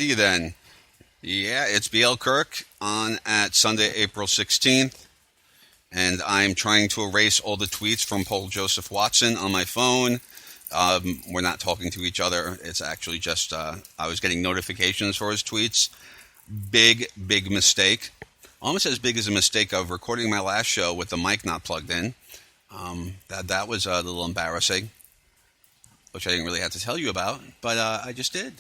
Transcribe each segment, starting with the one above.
Alrighty then. Yeah, it's BL Kirk on at Sunday, April 16th, and I'm trying to erase all the tweets from Paul Joseph Watson on my phone. We're not talking to each other. It's actually just I was getting notifications for his tweets. Big mistake. Almost as big as a mistake of recording my last show with the mic not plugged in. That was a little embarrassing, which I didn't really have to tell you about, but I just did.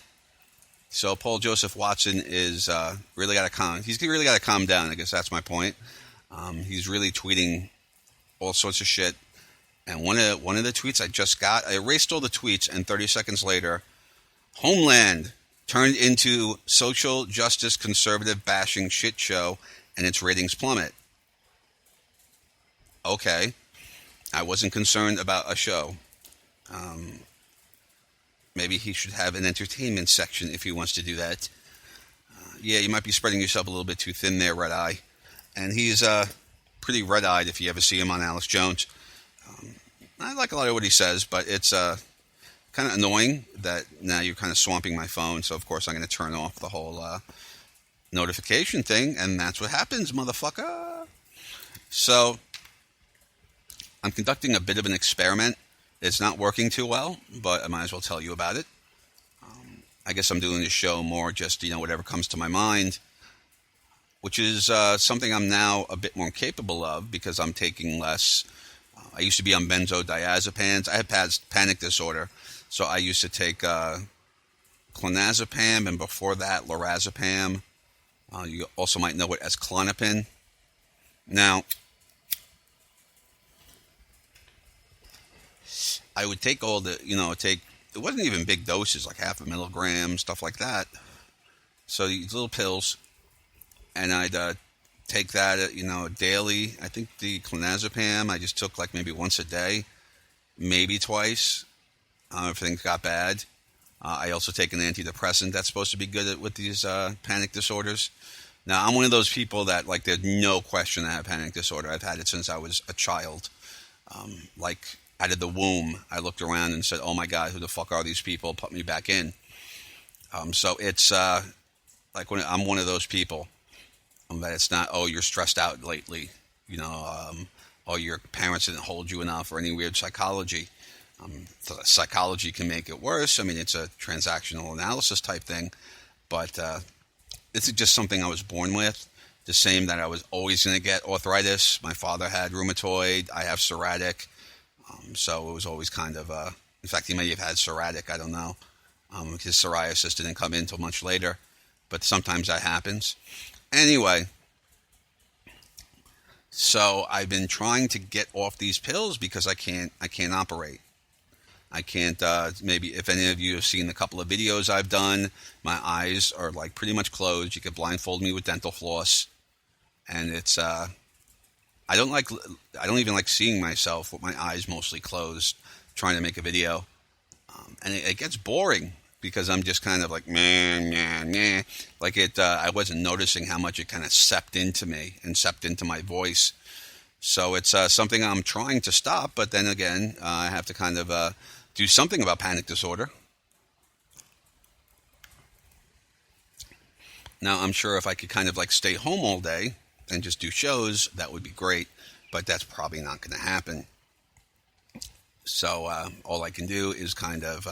So Paul Joseph Watson is really got to He's really got to calm down. I guess that's my point. He's really tweeting all sorts of shit. And one of the tweets I just got, I erased all the tweets, and 30 seconds later, Homeland turned into social justice conservative bashing shit show, and its ratings plummet. Okay, I wasn't concerned about a show. Maybe he should have an entertainment section if he wants to do that. Yeah, you might be spreading yourself a little bit too thin there, Red Eye. And he's pretty red-eyed if you ever see him on Alex Jones. I like a lot of what he says, but it's kind of annoying that now you're kind of swamping my phone. So, of course, I'm going to turn off the whole notification thing, and that's what happens, motherfucker. So, I'm conducting a bit of an experiment. It's not working too well, but I might as well tell you about it. I guess I'm doing this show more just, whatever comes to my mind, which is something I'm now a bit more capable of because I'm taking less. I used to be on benzodiazepines. I had panic disorder, so I used to take clonazepam, and before that, lorazepam. You also might know it as Klonopin. Now, I would take all the, it wasn't even big doses, like half a milligram, stuff like that. So these little pills, and I'd take that, daily. I think the clonazepam I just took like maybe once a day, maybe twice, if things got bad. I also take an antidepressant that's supposed to be good with these panic disorders. Now, I'm one of those people that, like, there's no question I have panic disorder. I've had it since I was a child. Out of the womb, I looked around and said, oh my God, who the fuck are these people? Put me back in. So it's when I'm one of those people that it's not, oh, you're stressed out lately, oh, your parents didn't hold you enough, or any weird psychology. Psychology can make it worse. I mean, it's a transactional analysis type thing, but it's just something I was born with. The same that I was always going to get arthritis. My father had rheumatoid. I have psoriatic. So it was always kind of, in fact, he may have had psoriatic, I don't know. His psoriasis didn't come in until much later, but sometimes that happens. Anyway, so I've been trying to get off these pills because I can't operate. I can't, maybe if any of you have seen a couple of videos I've done, my eyes are like pretty much closed. You could blindfold me with dental floss, and it's, I don't even like seeing myself with my eyes mostly closed trying to make a video. And it gets boring because I'm just kind of like, meh. Like I wasn't noticing how much it kind of seeped into me and seeped into my voice. So it's something I'm trying to stop, but then again, I have to kind of do something about panic disorder. Now, I'm sure if I could kind of like stay home all day and just do shows, that would be great, but that's probably not going to happen. So all I can do is kind of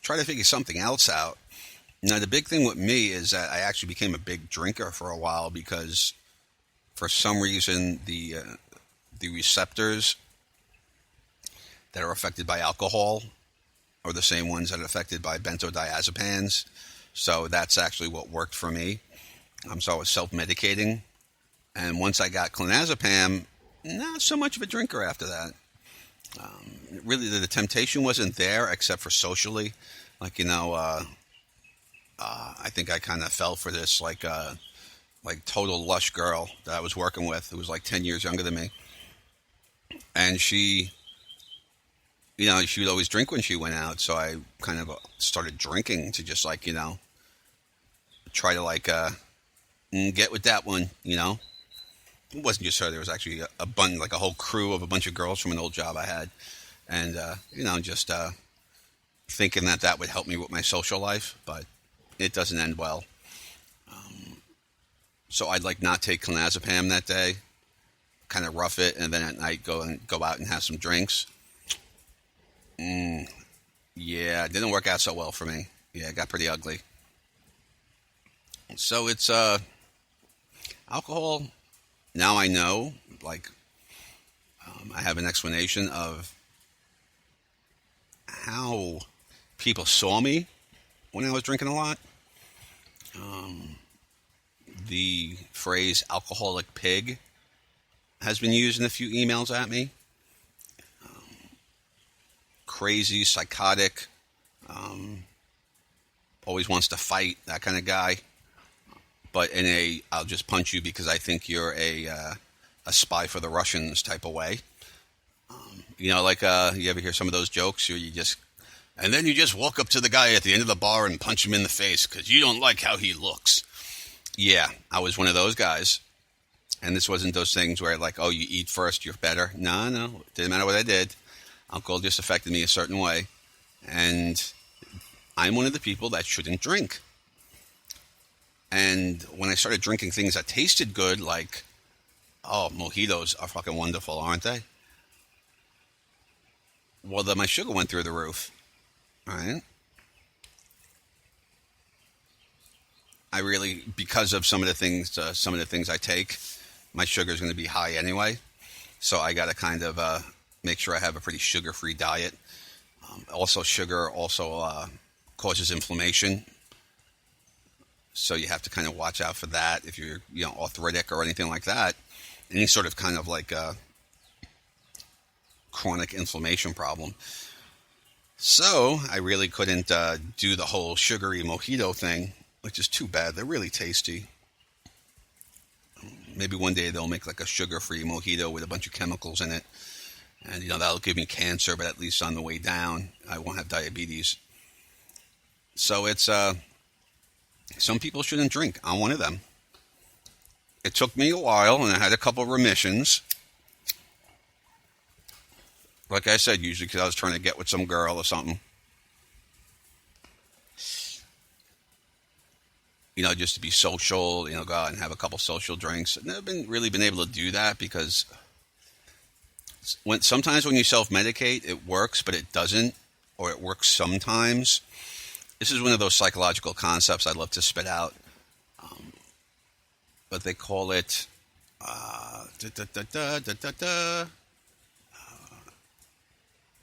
try to figure something else out. Now, the big thing with me is that I actually became a big drinker for a while because for some reason the receptors that are affected by alcohol are the same ones that are affected by benzodiazepines. So that's actually what worked for me. So I was self-medicating. And once I got clonazepam, not so much of a drinker after that. Really, the temptation wasn't there except for socially. Like, I think I kind of fell for this, like total lush girl that I was working with who was like 10 years younger than me. And she would always drink when she went out. So I kind of started drinking to just like, try to get with that one, It wasn't just her. There was actually a whole crew of a bunch of girls from an old job I had. And, just thinking that would help me with my social life. But it doesn't end well. So I'd like not take clonazepam that day, kind of rough it, and then at night go out and have some drinks. Yeah, it didn't work out so well for me. Yeah, it got pretty ugly. So it's alcohol. Now I know, like, I have an explanation of how people saw me when I was drinking a lot. The phrase alcoholic pig has been used in a few emails at me. Crazy, psychotic, always wants to fight, that kind of guy. But in a I'll just punch you because I think you're a spy for the Russians type of way. Like you ever hear some of those jokes where and then you just walk up to the guy at the end of the bar and punch him in the face because you don't like how he looks. Yeah, I was one of those guys. And this wasn't those things where like, oh, you eat first, you're better. No, didn't matter what I did. Alcohol just affected me a certain way. And I'm one of the people that shouldn't drink. And when I started drinking things that tasted good, like, oh, mojitos are fucking wonderful, aren't they? Well, then my sugar went through the roof. All right. I really, because of some of the things I take, my sugar is going to be high anyway. So I got to kind of make sure I have a pretty sugar-free diet. Also, sugar causes inflammation. So you have to kind of watch out for that if you're, arthritic or anything like that. Any sort of kind of like a chronic inflammation problem. So I really couldn't do the whole sugary mojito thing, which is too bad. They're really tasty. Maybe one day they'll make like a sugar-free mojito with a bunch of chemicals in it. And, that'll give me cancer, but at least on the way down, I won't have diabetes. So it's, some people shouldn't drink. I'm one of them. It took me a while, and I had a couple of remissions. Like I said, usually because I was trying to get with some girl or something. Just to be social, go out and have a couple social drinks. I've never really been able to do that because sometimes when you self-medicate, it works, but it doesn't, or it works sometimes. This is one of those psychological concepts I'd love to spit out. But they call it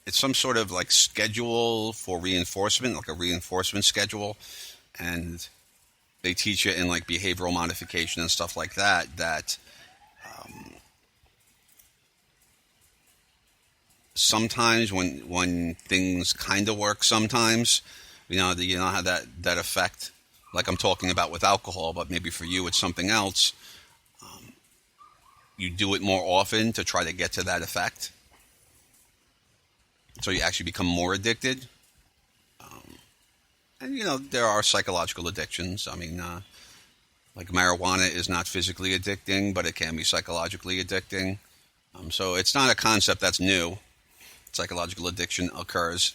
it's some sort of like schedule for reinforcement, like a reinforcement schedule. And they teach you in like behavioral modification and stuff like that sometimes when things kind of work sometimes, you know how that effect, like I'm talking about with alcohol, but maybe for you it's something else. You do it more often to try to get to that effect. So you actually become more addicted. And, there are psychological addictions. I mean, like marijuana is not physically addicting, but it can be psychologically addicting. So it's not a concept that's new. Psychological addiction occurs.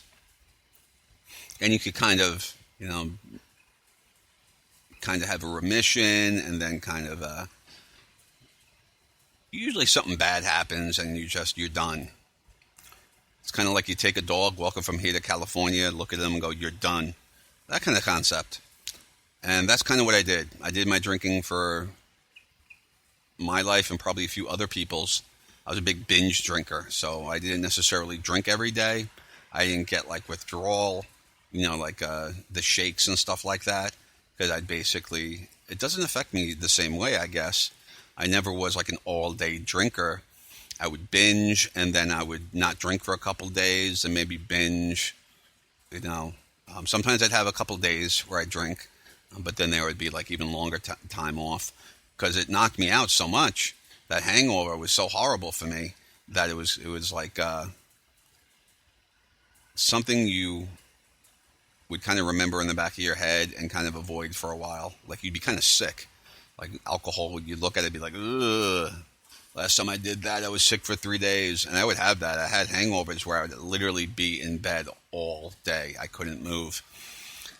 And you could kind of have a remission, and then usually something bad happens and you're done. It's kind of like you take a dog walking from here to California, look at them and go, you're done. That kind of concept. And that's kind of what I did. I did my drinking for my life and probably a few other people's. I was a big binge drinker, so I didn't necessarily drink every day. I didn't get like withdrawal, the shakes and stuff like that, because it doesn't affect me the same way, I guess. I never was like an all-day drinker. I would binge, and then I would not drink for a couple days, and maybe binge, Sometimes I'd have a couple days where I drink, but then there would be like even longer time off, because it knocked me out so much. That hangover was so horrible for me that it was like something you would kind of remember in the back of your head and kind of avoid for a while. Like you'd be kind of sick. Like alcohol, you'd look at it and be like, ugh. Last time I did that, I was sick for 3 days. And I would have that. I had hangovers where I would literally be in bed all day. I couldn't move.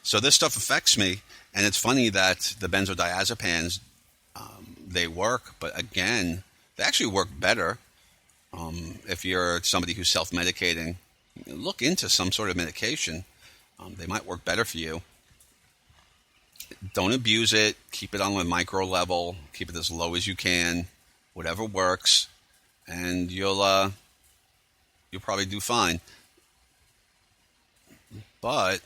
So this stuff affects me, and it's funny that the benzodiazepines, they work, but again, they actually work better if you're somebody who's self-medicating. Look into some sort of medication. They might work better for you. Don't abuse it. Keep it on a micro level. Keep it as low as you can. Whatever works, and you'll probably do fine. But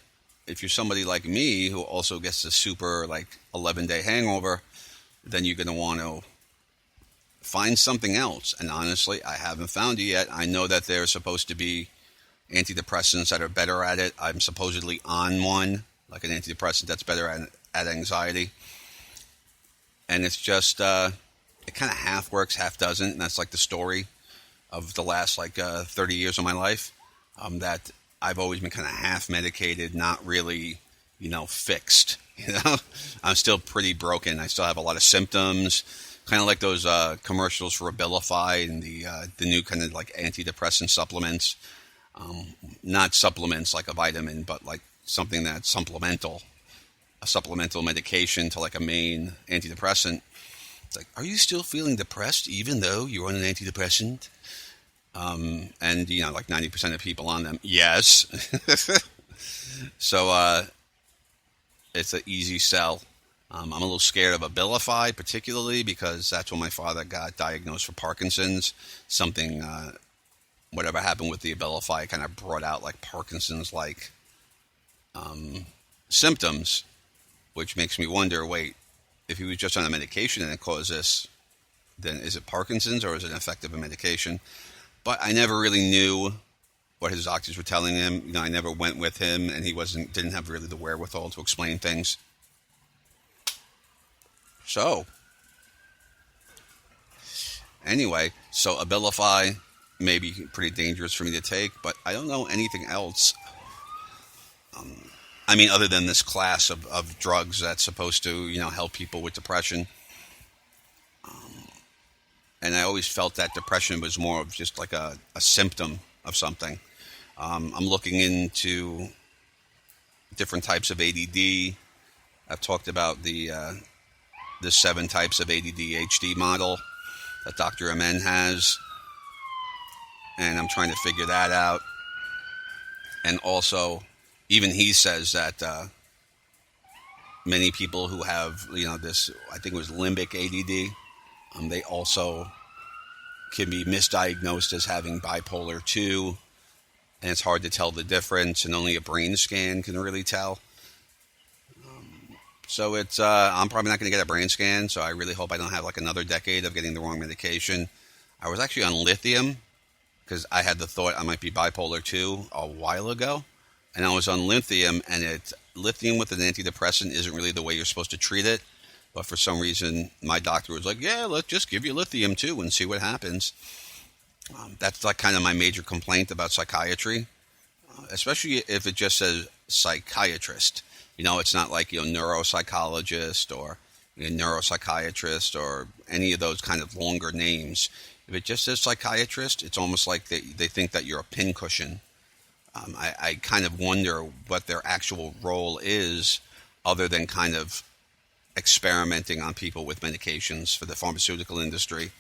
if you're somebody like me who also gets a super 11-day hangover, then you're going to want to find something else. And honestly, I haven't found it yet. I know that there's supposed to be antidepressants that are better at it. I'm supposedly on one, like an antidepressant that's better at anxiety. And it's just, it kind of half works, half doesn't. And that's like the story of the last 30 years of my life, that I've always been kind of half medicated, not really, fixed. I'm still pretty broken. I still have a lot of symptoms, kind of like those commercials for Abilify and the new kind of antidepressant supplements. Not supplements like a vitamin, but like something that's supplemental, a supplemental medication to a main antidepressant. It's like, are you still feeling depressed even though you're on an antidepressant? And 90% of people on them, yes. So it's an easy sell. I'm a little scared of Abilify, particularly because that's when my father got diagnosed for Parkinson's. Something, whatever happened with the Abilify kind of brought out Parkinson's-like symptoms, which makes me wonder, wait, if he was just on a medication and it caused this, then is it Parkinson's or is it an effect of a medication? But I never really knew what his doctors were telling him. I never went with him, and he didn't have really the wherewithal to explain things. So, anyway, so Abilify may be pretty dangerous for me to take, but I don't know anything else. Other than this class of drugs that's supposed to, help people with depression. And I always felt that depression was more of just like a symptom of something. I'm looking into different types of ADD. I've talked about the 7 types of ADD-HD model that Dr. Amen has. And I'm trying to figure that out. And also, even he says that many people who have, this, I think it was limbic ADD, they also can be misdiagnosed as having bipolar 2, and it's hard to tell the difference, and only a brain scan can really tell. So it's, I'm probably not going to get a brain scan, so I really hope I don't have another decade of getting the wrong medication. I was actually on lithium, because I had the thought I might be bipolar 2 a while ago, and I was on lithium, and lithium with an antidepressant isn't really the way you're supposed to treat it. But for some reason, my doctor was like, yeah, let's just give you lithium too and see what happens. That's kind of my major complaint about psychiatry, especially if it just says psychiatrist. It's not like, neuropsychologist or neuropsychiatrist or any of those kind of longer names. If it just says psychiatrist, it's almost like they think that you're a pincushion. I kind of wonder what their actual role is other than kind of experimenting on people with medications for the pharmaceutical industry,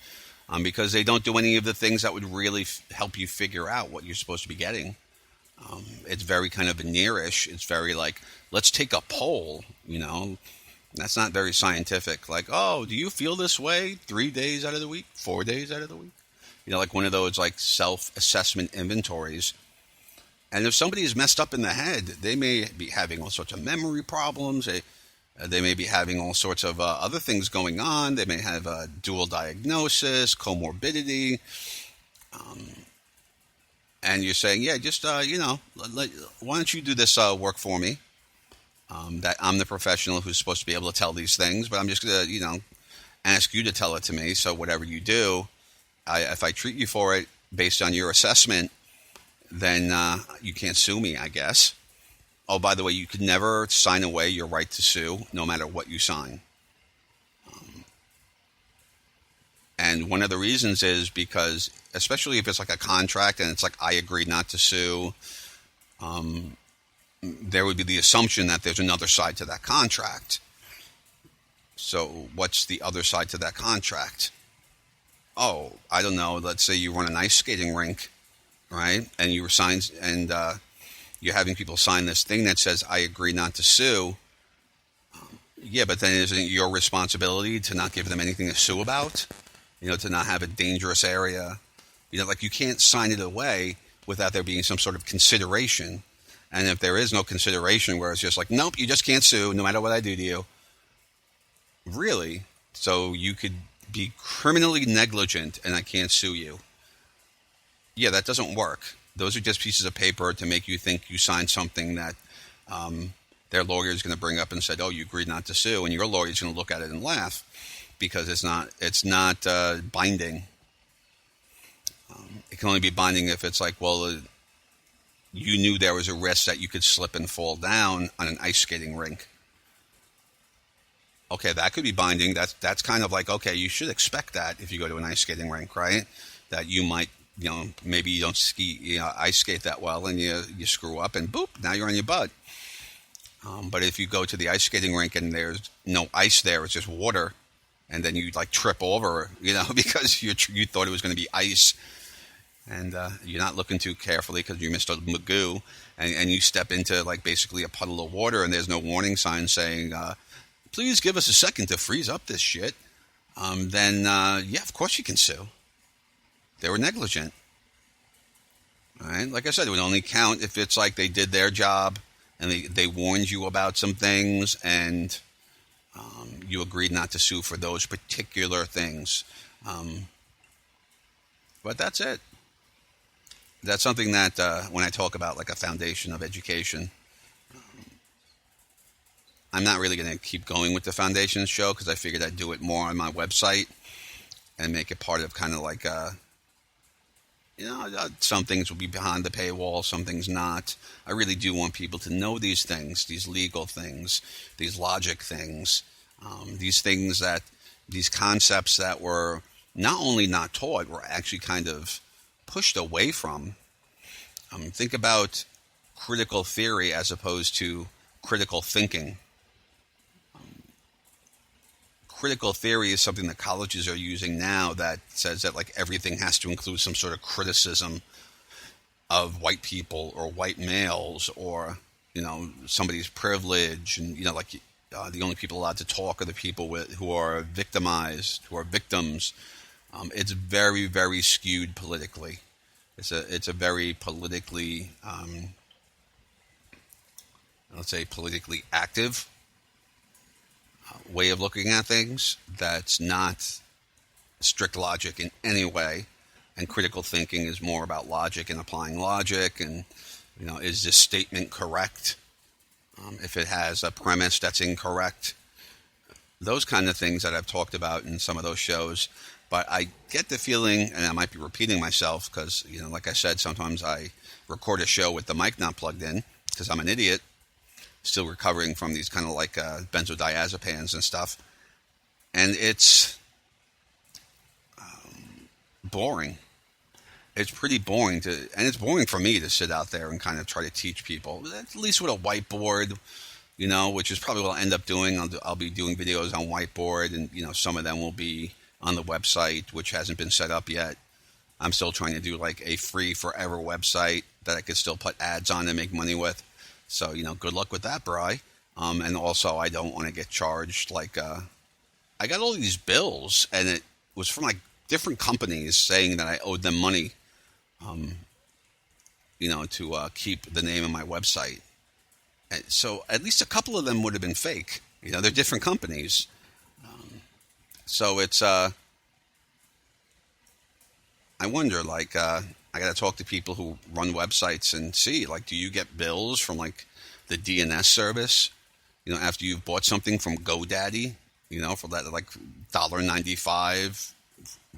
because they don't do any of the things that would really help you figure out what you're supposed to be getting. It's very kind of veneerish. It's very let's take a poll, That's not very scientific. Oh, do you feel this way 3 days out of the week, 4 days out of the week? One of those self-assessment inventories. And if somebody is messed up in the head, they may be having all sorts of memory problems. They may be having all sorts of other things going on. They may have a dual diagnosis, comorbidity. And you're saying, yeah, just, why don't you do this work for me? That I'm the professional who's supposed to be able to tell these things, but I'm just going to, ask you to tell it to me. So whatever you do, if I treat you for it based on your assessment, then you can't sue me, I guess. Oh, by the way, you could never sign away your right to sue, no matter what you sign. And one of the reasons is because, especially if it's a contract and it's I agree not to sue, there would be the assumption that there's another side to that contract. So what's the other side to that contract? Oh, I don't know. Let's say you run an ice skating rink, right? And you were signed, and you're having people sign this thing that says, "I agree not to sue." Yeah, but then isn't it your responsibility to not give them anything to sue about? To not have a dangerous area. Like you can't sign it away without there being some sort of consideration. And if there is no consideration, where it's just like, nope, you just can't sue no matter what I do to you. Really? So you could be criminally negligent and I can't sue you. Yeah, that doesn't work. Those are just pieces of paper to make you think you signed something that their lawyer is going to bring up and said, oh, you agreed not to sue. And your lawyer is going to look at it and laugh because it's not binding. It can only be binding if it's like, well, you knew there was a risk that you could slip and fall down on an ice skating rink. Okay, that could be binding. That's kind of like, okay, you should expect that if you go to an ice skating rink, right? That you might, maybe you don't ice skate that well and you screw up and boop, now you're on your butt. But if you go to the ice skating rink and there's no ice there, it's just water, and then you like trip over, because you thought it was going to be ice, and you're not looking too carefully because you missed a magoo, and you step into like basically a puddle of water, and there's no warning sign saying, please give us a second to freeze up this shit. Then yeah, of course you can sue. They were negligent. All right, like I said, it would only count if it's like they did their job and they warned you about some things, and you agreed not to sue for those particular things. But that's it. That's something that when I talk about like a foundation of education, I'm not really going to keep going with the foundation show because I figured I'd do it more on my website and make it part of kind of like some things will be behind the paywall, some things not. I really do want people to know these things, these legal things, these logic things, these concepts that were not only not taught, were actually kind of pushed away from. Think about critical theory as opposed to critical thinking. Critical theory is something that colleges are using now that says that like everything has to include some sort of criticism of white people or white males or somebody's privilege, and the only people allowed to talk are the people who are victimized, who are victims. It's very, very skewed politically. It's a very politically let's say politically active way of looking at things that's not strict logic in any way, and critical thinking is more about logic and applying logic, and is this statement correct? If it has a premise that's incorrect, those kind of things that I've talked about in some of those shows. But I get the feeling, and I might be repeating myself because like I said, sometimes I record a show with the mic not plugged in because I'm an idiot, still recovering from these kind of like benzodiazepines and stuff. And it's boring. It's pretty boring and it's boring for me to sit out there and kind of try to teach people, at least with a whiteboard, which is probably what I'll end up doing. I'll be doing videos on whiteboard, and, some of them will be on the website, which hasn't been set up yet. I'm still trying to do like a free forever website that I could still put ads on and make money with. So, good luck with that, Bri. And also, I don't want to get charged. Like, I got all these bills, and it was from like different companies saying that I owed them money, to keep the name of my website. And so at least a couple of them would have been fake. They're different companies. So it's, I wonder, like, I got to talk to people who run websites and see, like, do you get bills from, like, the DNS service, after you've bought something from GoDaddy, for that, like, $1.95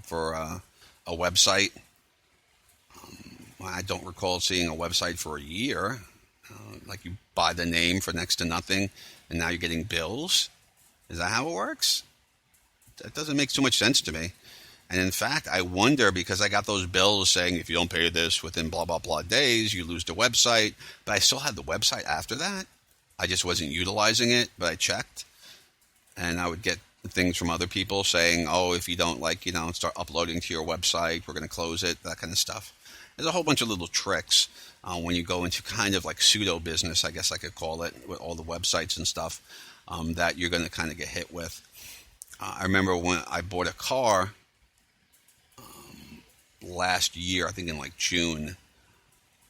for a website. I don't recall seeing a website for a year. Like, you buy the name for next to nothing, and now you're getting bills. Is that how it works? That doesn't make too much sense to me. And in fact, I wonder because I got those bills saying if you don't pay this within blah, blah, blah days, you lose the website. But I still had the website after that. I just wasn't utilizing it, but I checked. And I would get things from other people saying, oh, if you don't start uploading to your website, we're going to close it, that kind of stuff. There's a whole bunch of little tricks when you go into kind of like pseudo business, I guess I could call it, with all the websites and stuff that you're going to kind of get hit with. I remember when I bought a car last year, I think in like June,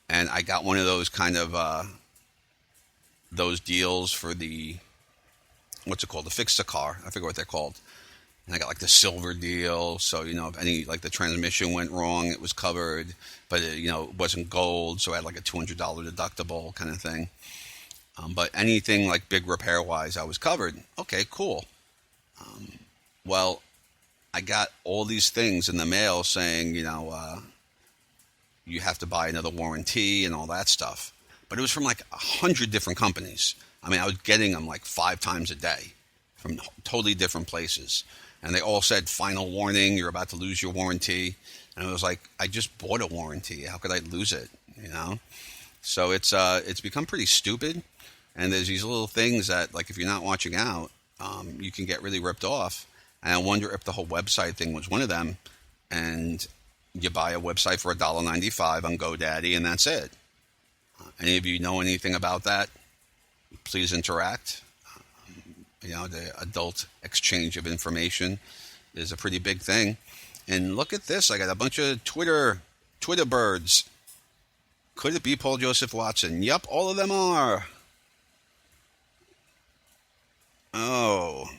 and I got one of those kind of those deals for the what's it called? The fix the car. I forget what they're called. And I got like the silver deal. So, if any, like the transmission went wrong, it was covered, but it wasn't gold. So I had like a $200 deductible kind of thing. But anything like big repair wise, I was covered. Okay, cool. Well, I got all these things in the mail saying, you have to buy another warranty and all that stuff. But it was from like 100 different companies. I mean, I was getting them like 5 times a day from totally different places. And they all said, final warning, you're about to lose your warranty. And I was like, I just bought a warranty. How could I lose it? So it's become pretty stupid. And there's these little things that, like, if you're not watching out, you can get really ripped off. And I wonder if the whole website thing was one of them. And you buy a website for $1.95 on GoDaddy, and that's it. Any of you know anything about that? Please interact. The adult exchange of information is a pretty big thing. And look at this. I got a bunch of Twitter birds. Could it be Paul Joseph Watson? Yup, all of them are. Oh.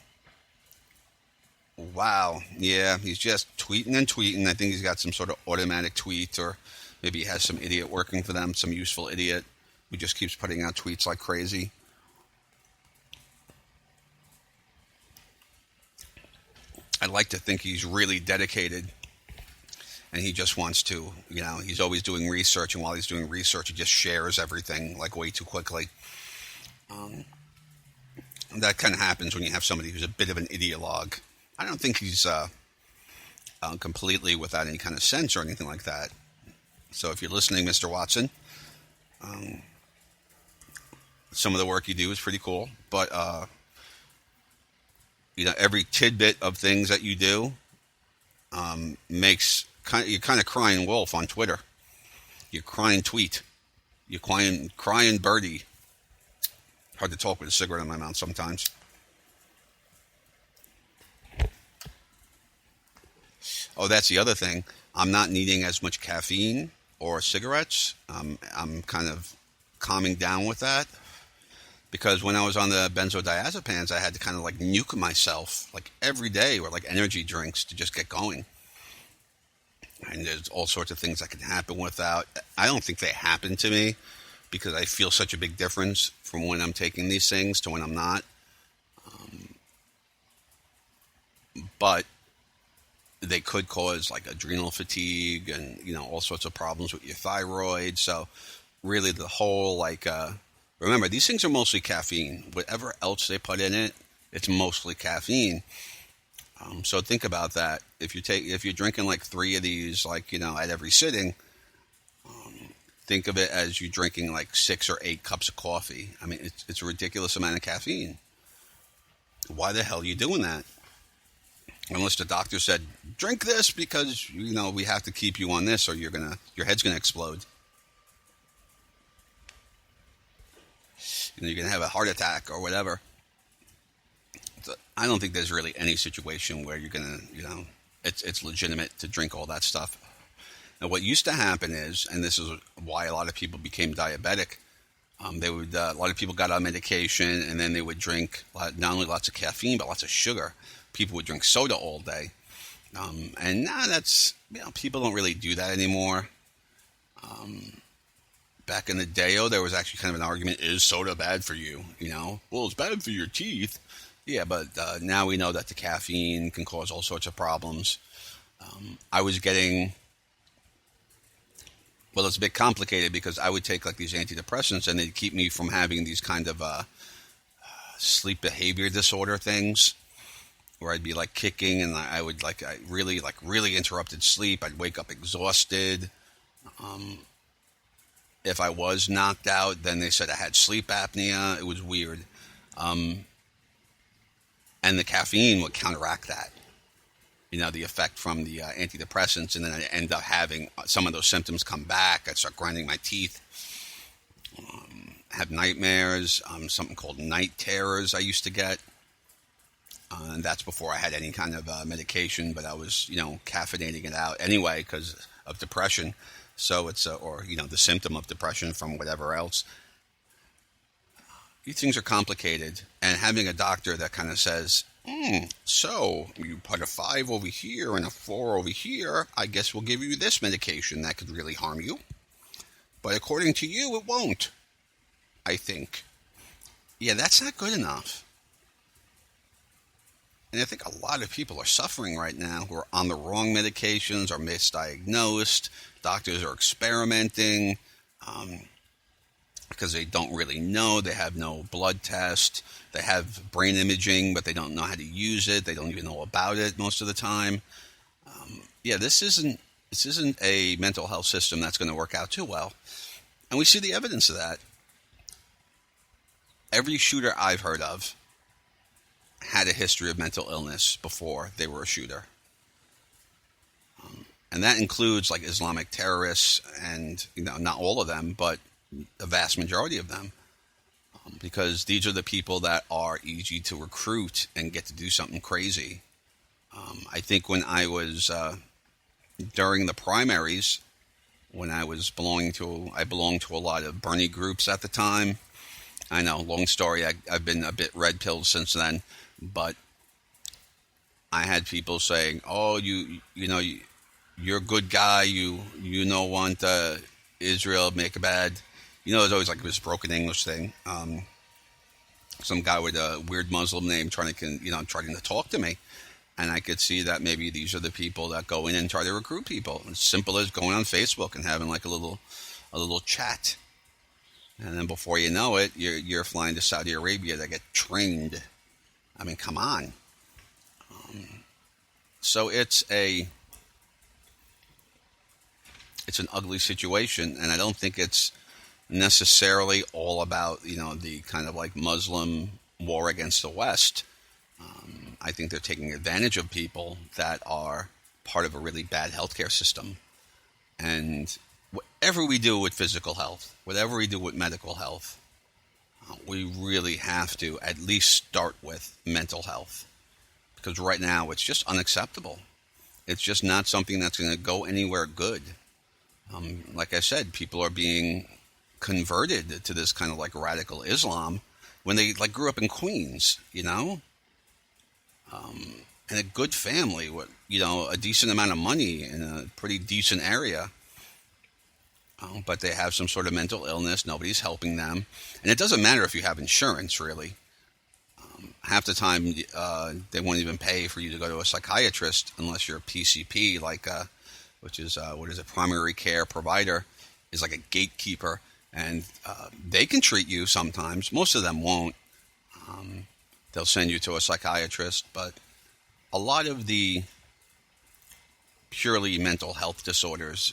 Wow. Yeah, he's just tweeting and tweeting. I think he's got some sort of automatic tweet, or maybe he has some idiot working for them, some useful idiot who just keeps putting out tweets like crazy. I'd like to think he's really dedicated and he just wants to, he's always doing research, and while he's doing research, he just shares everything like way too quickly. That kind of happens when you have somebody who's a bit of an ideologue. I don't think he's completely without any kind of sense or anything like that. So if you're listening, Mr. Watson, some of the work you do is pretty cool, but every tidbit of things that you do makes you're kind of crying wolf on Twitter. You're crying tweet. You're crying birdie. Hard to talk with a cigarette in my mouth sometimes. Oh, that's the other thing. I'm not needing as much caffeine or cigarettes. I'm kind of calming down with that. Because when I was on the benzodiazepines, I had to kind of like nuke myself like every day, or like energy drinks to just get going. And there's all sorts of things that can happen without. I don't think they happen to me because I feel such a big difference from when I'm taking these things to when I'm not. But they could cause like adrenal fatigue and, all sorts of problems with your thyroid. So really the whole remember, these things are mostly caffeine. Whatever else they put in it, it's mostly caffeine. So think about that. If you're drinking like 3 of these, at every sitting, think of it as you drinking like 6 or 8 cups of coffee. I mean, it's a ridiculous amount of caffeine. Why the hell are you doing that? Unless the doctor said, drink this because, we have to keep you on this or your head's going to explode. You're going to have a heart attack or whatever. So I don't think there's really any situation where you're going to, it's legitimate to drink all that stuff. Now, what used to happen is, and this is why a lot of people became diabetic, a lot of people got on medication and then they would drink not only lots of caffeine, but lots of sugar. People would drink soda all day. And now that's, people don't really do that anymore. Back in the day, there was actually kind of an argument, is soda bad for you? Well, it's bad for your teeth. Yeah, but now we know that the caffeine can cause all sorts of problems. I was getting, it's a bit complicated because I would take like these antidepressants and they'd keep me from having these kind of sleep behavior disorder things. where I'd be like kicking, and I would I really interrupted sleep. I'd wake up exhausted. Um, if I was knocked out, then they said I had sleep apnea. It was weird. Um, and the caffeine would counteract that. The effect from the antidepressants, and then I end up having some of those symptoms come back. I'd start grinding my teeth, have nightmares, something called night terrors I used to get. And that's before I had any kind of medication, but I was, caffeinating it out anyway because of depression. So it's, the symptom of depression from whatever else. These things are complicated, and having a doctor that kind of says, so you put a 5 over here and a 4 over here, I guess we'll give you this medication that could really harm you. But according to you, it won't, I think. Yeah, that's not good enough. And I think a lot of people are suffering right now who are on the wrong medications or misdiagnosed. Doctors are experimenting because they don't really know. They have no blood test. They have brain imaging, but they don't know how to use it. They don't even know about it most of the time. This isn't a mental health system that's going to work out too well. And we see the evidence of that. Every shooter I've heard of had a history of mental illness before they were a shooter. And that includes like Islamic terrorists and, not all of them, but the vast majority of them. Because these are the people that are easy to recruit and get to do something crazy. I think when I was, during the primaries, when I belonged to a lot of Bernie groups at the time. I know, long story, I've been a bit red-pilled since then. But I had people saying, "Oh, you're a good guy. You don't want Israel make a bad." It's always like this broken English thing. Some guy with a weird Muslim name trying to talk to me, and I could see that maybe these are the people that go in and try to recruit people. As simple as going on Facebook and having like a little chat, and then before you know it, you're flying to Saudi Arabia to get trained. I mean, come on. So it's an ugly situation, and I don't think it's necessarily all about, the kind of like Muslim war against the West. I think they're taking advantage of people that are part of a really bad healthcare system. And whatever we do with physical health, whatever we do with medical health, we really have to at least start with mental health, because right now it's just unacceptable. It's just not something that's going to go anywhere good. Like I said, people are being converted to this kind of like radical Islam when they like grew up in Queens, in a good family with, a decent amount of money in a pretty decent area. But they have some sort of mental illness. Nobody's helping them. And it doesn't matter if you have insurance, really. Half the time, they won't even pay for you to go to a psychiatrist unless you're a PCP, which is, primary care provider, is like a gatekeeper. And they can treat you sometimes. Most of them won't. They'll send you to a psychiatrist. But a lot of the purely mental health disorders,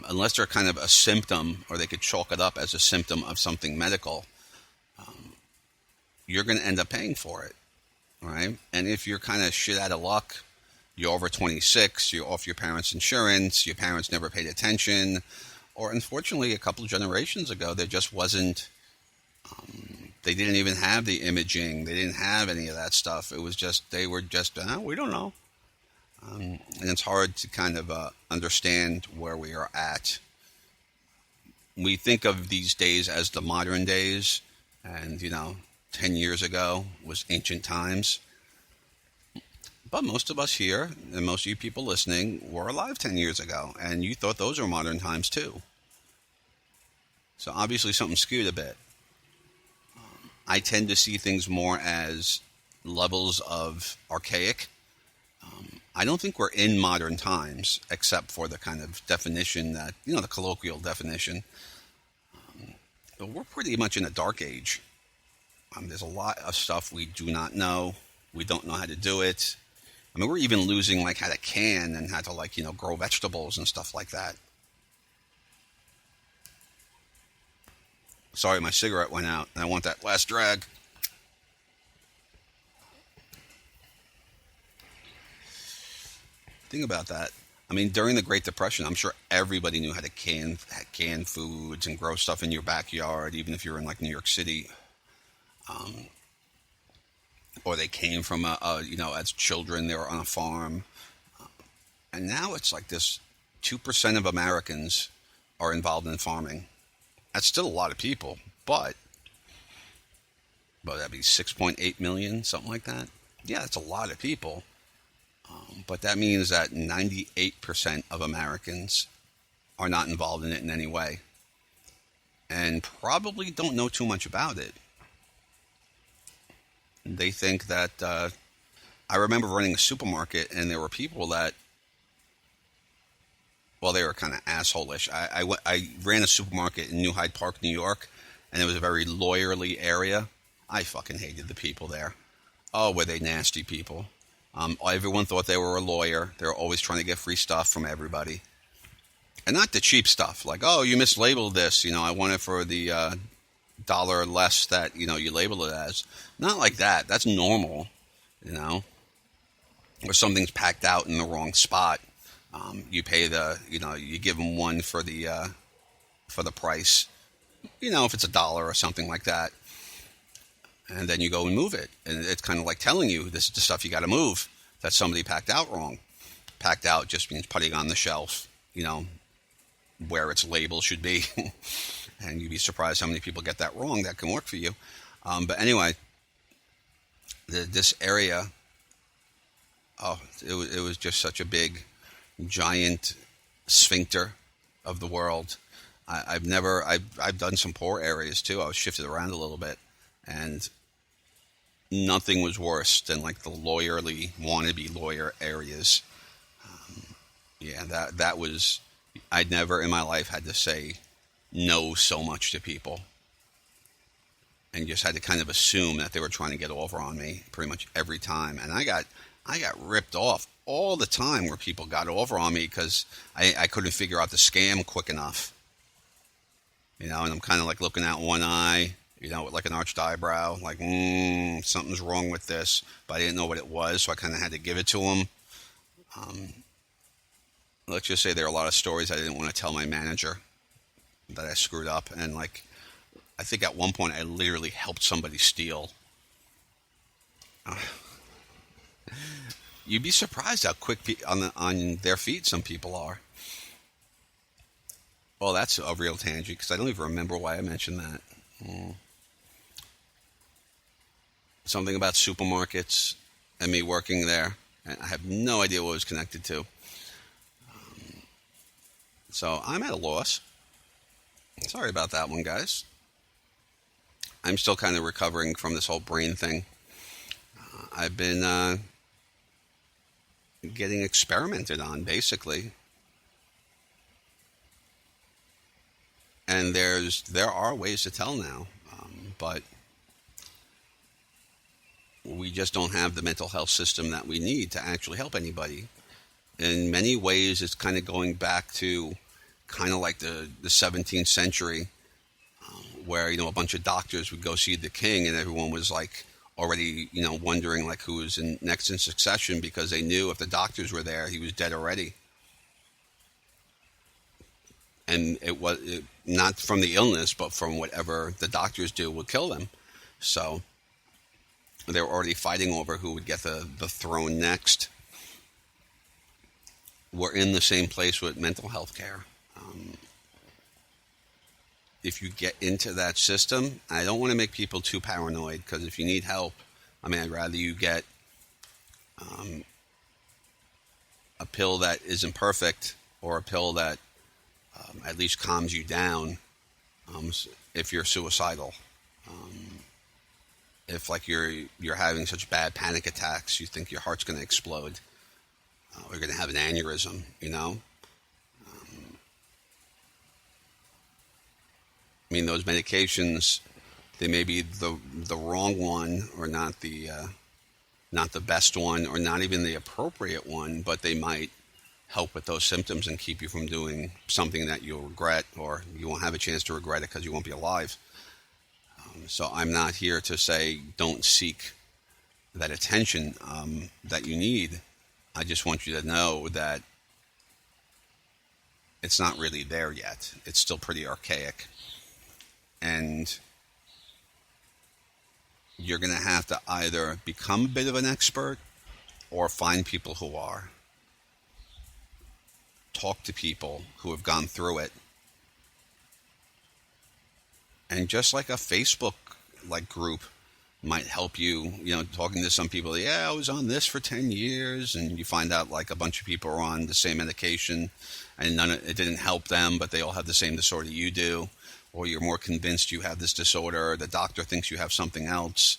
unless they're kind of a symptom, or they could chalk it up as a symptom of something medical, you're going to end up paying for it, right? And if you're kind of shit out of luck, you're over 26, you're off your parents' insurance, your parents never paid attention, or unfortunately a couple of generations ago, there just wasn't, they didn't even have the imaging, they didn't have any of that stuff. It was just, they were just, we don't know. And it's hard to kind of understand where we are at. We think of these days as the modern days, and 10 years ago was ancient times. But most of us here, and most of you people listening, were alive 10 years ago, and you thought those were modern times too. So obviously something skewed a bit. I tend to see things more as levels of archaic. I don't think we're in modern times, except for the kind of definition that, the colloquial definition. But we're pretty much in a dark age. There's a lot of stuff we do not know. We don't know how to do it. I mean, we're even losing like how to can and how to like, grow vegetables and stuff like that. Sorry, my cigarette went out and I want that last drag. Think about that. I mean, during the Great Depression, I'm sure everybody knew how to can foods and grow stuff in your backyard, even if you're in like New York City, or they came from as children, they were on a farm. And now it's like this 2% of Americans are involved in farming. That's still a lot of people, but that'd be 6.8 million, something like that. Yeah, that's a lot of people. But that means that 98% of Americans are not involved in it in any way and probably don't know too much about it. They think that I remember running a supermarket and there were people that, well, they were kind of asshole-ish. I ran a supermarket in New Hyde Park, New York, and it was a very lawyerly area. I fucking hated the people there. Oh, were they nasty people. Everyone thought they were a lawyer. They were always trying to get free stuff from everybody. And not the cheap stuff, like, oh, you mislabeled this. I want it for the dollar less that, you label it as. Not like that. That's normal, Or something's packed out in the wrong spot. You pay you give them one for the price, if it's $1 or something like that. And then you go and move it. And it's kind of like telling you, this is the stuff you got to move that somebody packed out wrong. Packed out just means putting on the shelf, where its label should be. And you'd be surprised how many people get that wrong. That can work for you. But anyway, this area, it was just such a big, giant sphincter of the world. I've done some poor areas too. I was shifted around a little bit, and nothing was worse than like the lawyerly, wannabe lawyer areas. That was, I'd never in my life had to say no so much to people, and just had to kind of assume that they were trying to get over on me pretty much every time. And I got ripped off all the time where people got over on me because I couldn't figure out the scam quick enough. And I'm kind of like looking out one eye, with like an arched eyebrow, like, something's wrong with this, but I didn't know what it was, so I kind of had to give it to them. Let's just say there are a lot of stories I didn't want to tell my manager that I screwed up, and like, I think at one point I literally helped somebody steal. You'd be surprised how quick on their feet some people are. Well, that's a real tangent because I don't even remember why I mentioned that. Something about supermarkets and me working there. And I have no idea what it was connected to. So I'm at a loss. Sorry about that one, guys. I'm still kind of recovering from this whole brain thing. I've been getting experimented on, basically. And there are ways to tell now, but we just don't have the mental health system that we need to actually help anybody. In many ways, it's kind of going back to kind of like the 17th century, where, a bunch of doctors would go see the king and everyone was like already, wondering like who was next in succession because they knew if the doctors were there, he was dead already. And it was not from the illness, but from whatever the doctors do would kill them. So they were already fighting over who would get the throne next. We're in the same place with mental health care. If you get into that system, I don't want to make people too paranoid, because if you need help, I'd rather you get a pill that isn't perfect, or a pill that at least calms you down if you're suicidal. If like you're having such bad panic attacks, you think your heart's going to explode, or you're going to have an aneurysm, those medications, they may be the wrong one, or not the not the best one or not even the appropriate one, but they might help with those symptoms and keep you from doing something that you'll regret, or you won't have a chance to regret it because you won't be alive. So I'm not here to say don't seek that attention that you need. I just want you to know that it's not really there yet. It's still pretty archaic. And you're going to have to either become a bit of an expert or find people who are. Talk to people who have gone through it. And just like a Facebook group might help you, talking to some people, yeah, I was on this for 10 years, and you find out a bunch of people are on the same medication and it didn't help them, but they all have the same disorder you do, or you're more convinced you have this disorder, the doctor thinks you have something else.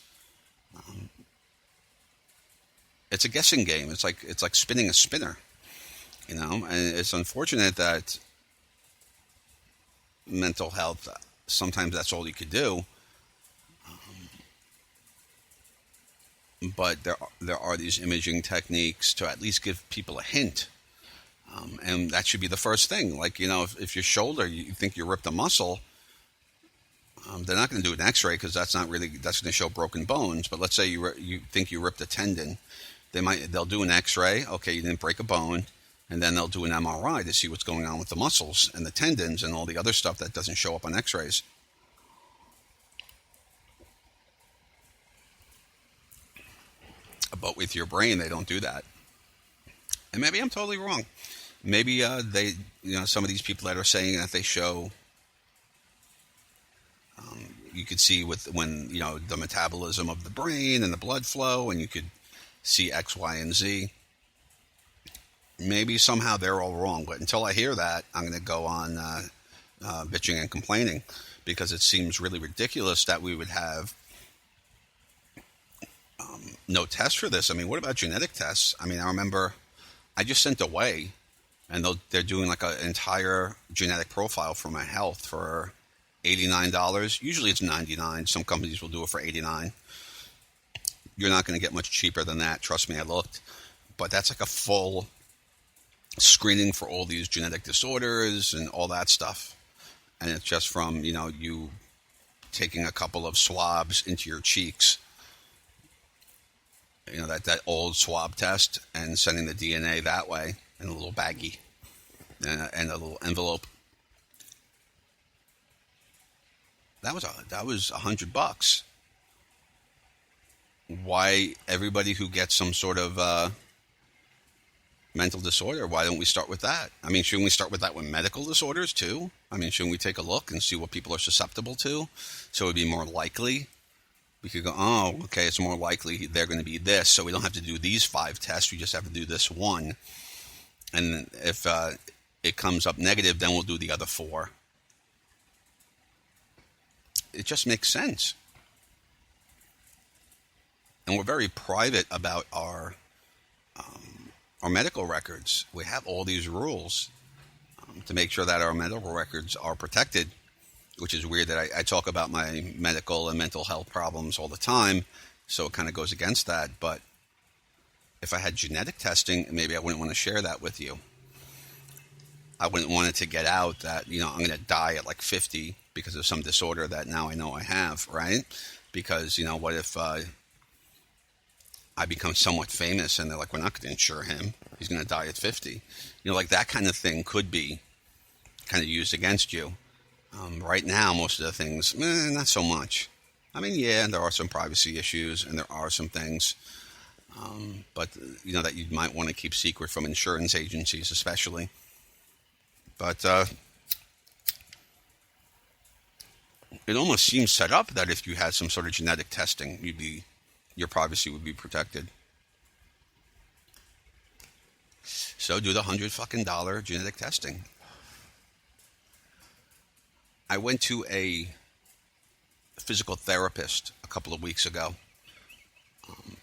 It's a guessing game. It's like spinning a spinner, and it's unfortunate that mental health, sometimes that's all you could do. But there are these imaging techniques to at least give people a hint. And that should be the first thing. If your shoulder, you think you ripped a muscle, they're not going to do an x-ray because that's going to show broken bones. But let's say you think you ripped a tendon. They'll do an x-ray. Okay, you didn't break a bone. And then they'll do an MRI to see what's going on with the muscles and the tendons and all the other stuff that doesn't show up on x-rays. But with your brain, they don't do that. And maybe I'm totally wrong. Maybe some of these people that are saying that they show, you could see when the metabolism of the brain and the blood flow, and you could see X, Y, and Z. Maybe somehow they're all wrong. But until I hear that, I'm going to go on bitching and complaining, because it seems really ridiculous that we would have no test for this. I mean, what about genetic tests? I mean, I remember I just sent away, and they're doing an entire genetic profile for my health for $89. Usually it's $99. Some companies will do it for $89. You're not going to get much cheaper than that. Trust me, I looked. But that's a full screening for all these genetic disorders and all that stuff. And it's just from, you taking a couple of swabs into your cheeks, that old swab test, and sending the DNA that way in a little baggie and a little envelope. That was $100. Why everybody who gets some sort of mental disorder, why don't we start with that? I mean, shouldn't we start with that with medical disorders too? I mean, shouldn't we take a look and see what people are susceptible to, so it would be more likely? We could go, oh, okay, it's more likely they're going to be this, so we don't have to do these 5 tests. We just have to do this one. And if it comes up negative, then we'll do the other 4. It just makes sense. And we're very private about our medical records. We have all these rules to make sure that our medical records are protected, which is weird that I talk about my medical and mental health problems all the time, so it kind of goes against that. But if I had genetic testing, maybe I wouldn't want to share that with you. I wouldn't want it to get out that, I'm going to die at 50 because of some disorder that now I know I have, right? Because, what if I become somewhat famous and they're like, we're not going to insure him. He's going to die at 50. That kind of thing could be kind of used against you. Right now, most of the things, not so much. I mean, yeah, there are some privacy issues and there are some things, but, that you might want to keep secret from insurance agencies especially. But it almost seems set up that if you had some sort of genetic testing, your privacy would be protected. So do the $100 genetic testing. I went to a physical therapist a couple of weeks ago,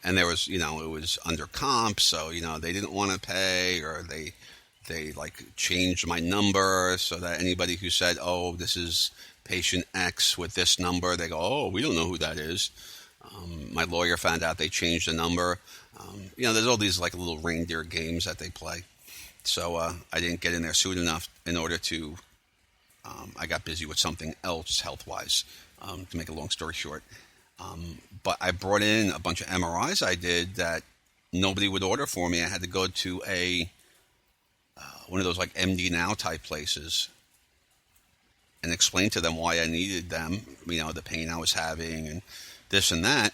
and there was, it was under comp, so, they didn't want to pay, or they changed my number so that anybody who said, oh, this is patient X with this number, they go, oh, we don't know who that is. My lawyer found out they changed the number. There's all these like little reindeer games that they play. So I didn't get in there soon enough in order to. I got busy with something else health-wise. To make a long story short, but I brought in a bunch of MRIs I did that nobody would order for me. I had to go to a one of those like MD Now type places and explain to them why I needed them. The pain I was having and this and that.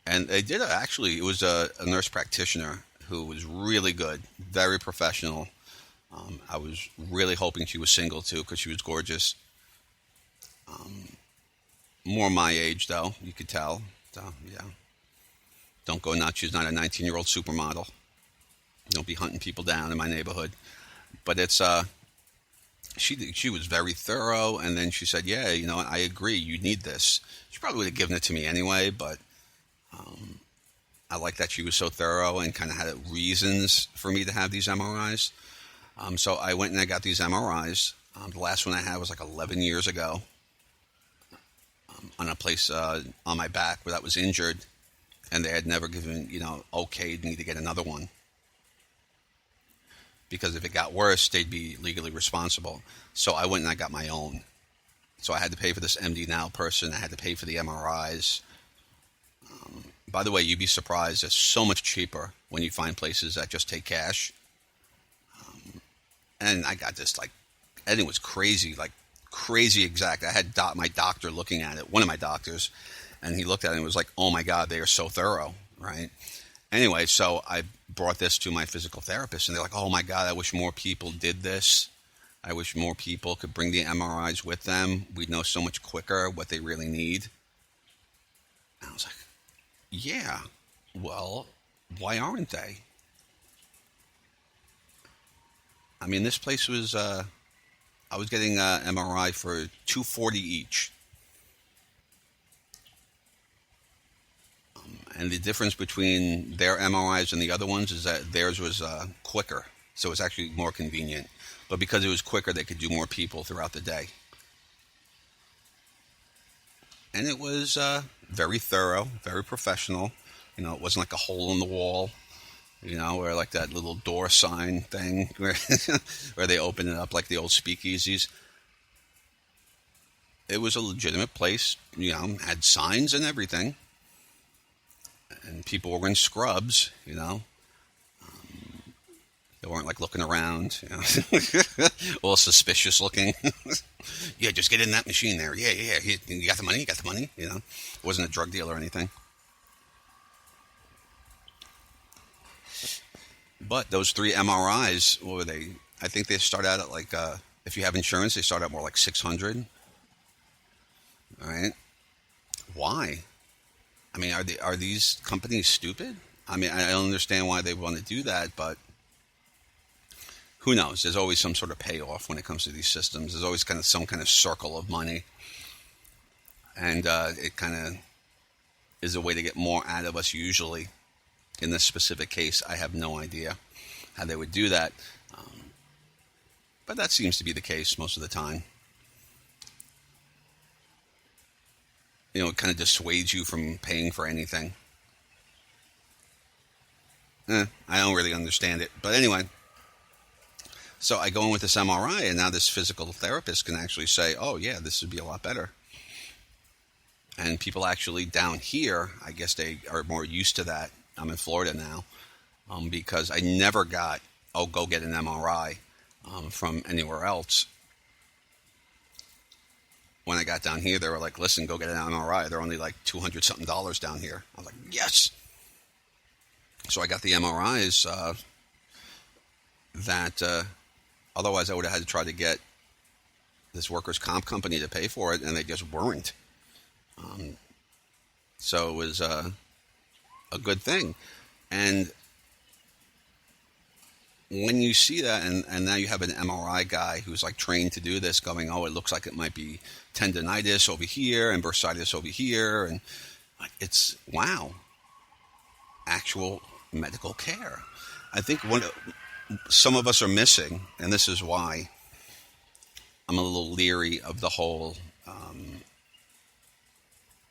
And they did actually. It was a nurse practitioner who was really good, very professional. I was really hoping she was single too because she was gorgeous. More my age though, you could tell. So yeah, don't go nuts. She's not a 19-year-old supermodel. Don't be hunting people down in my neighborhood. But it's she was very thorough, and then she said, "Yeah, I agree. You need this." She probably would have given it to me anyway, but I like that she was so thorough and kind of had reasons for me to have these MRIs. So I went and I got these MRIs. The last one I had was like 11 years ago on a place on my back where that was injured, and they had never given, okayed me to get another one. Because if it got worse, they'd be legally responsible. So I went and I got my own. So I had to pay for this MD Now person. I had to pay for the MRIs. By the way, you'd be surprised. It's so much cheaper when you find places that just take cash. And I got this, and it was crazy, crazy exact. I had my doctor looking at it, one of my doctors, and he looked at it and was like, oh my God, they are so thorough, right? Anyway, so I brought this to my physical therapist, and they're like, oh my God, I wish more people did this. I wish more people could bring the MRIs with them. We'd know so much quicker what they really need. And I was like, yeah, well, why aren't they? I mean, this place was, I was getting MRI for $240 each. And the difference between their MRIs and the other ones is that theirs was quicker. So it's actually more convenient. But because it was quicker, they could do more people throughout the day. And it was very thorough, very professional. It wasn't like a hole in the wall, or like that little door sign thing where they open it up like the old speakeasies. It was a legitimate place, had signs and everything. And people were in scrubs, They weren't like looking around, all suspicious looking. Yeah, just get in that machine there. Yeah. You got the money? It wasn't a drug deal or anything. But those 3 MRIs, what were they? I think they start out at if you have insurance, they start out more like $600. All right. Why? I mean, are these companies stupid? I mean, I don't understand why they want to do that, but who knows? There's always some sort of payoff when it comes to these systems. There's always kind of some kind of circle of money. And it kind of is a way to get more out of us usually. In this specific case, I have no idea how they would do that. But that seems to be the case most of the time. It kind of dissuades you from paying for anything. I don't really understand it. But anyway, so I go in with this MRI, and now this physical therapist can actually say, oh, yeah, this would be a lot better. And people actually down here, I guess they are more used to that. I'm in Florida now because I never got, go get an MRI from anywhere else. When I got down here, they were like, listen, go get an MRI. They're only like $200-something down here. I was like, yes. So I got the MRIs that otherwise I would have had to try to get this workers' comp company to pay for it, and they just weren't. So it was a good thing. And when you see that, and now you have an MRI guy who's like trained to do this going, oh, it looks like it might be tendonitis over here and bursitis over here. And it's, wow, actual medical care. I think some of us are missing, and this is why I'm a little leery of the whole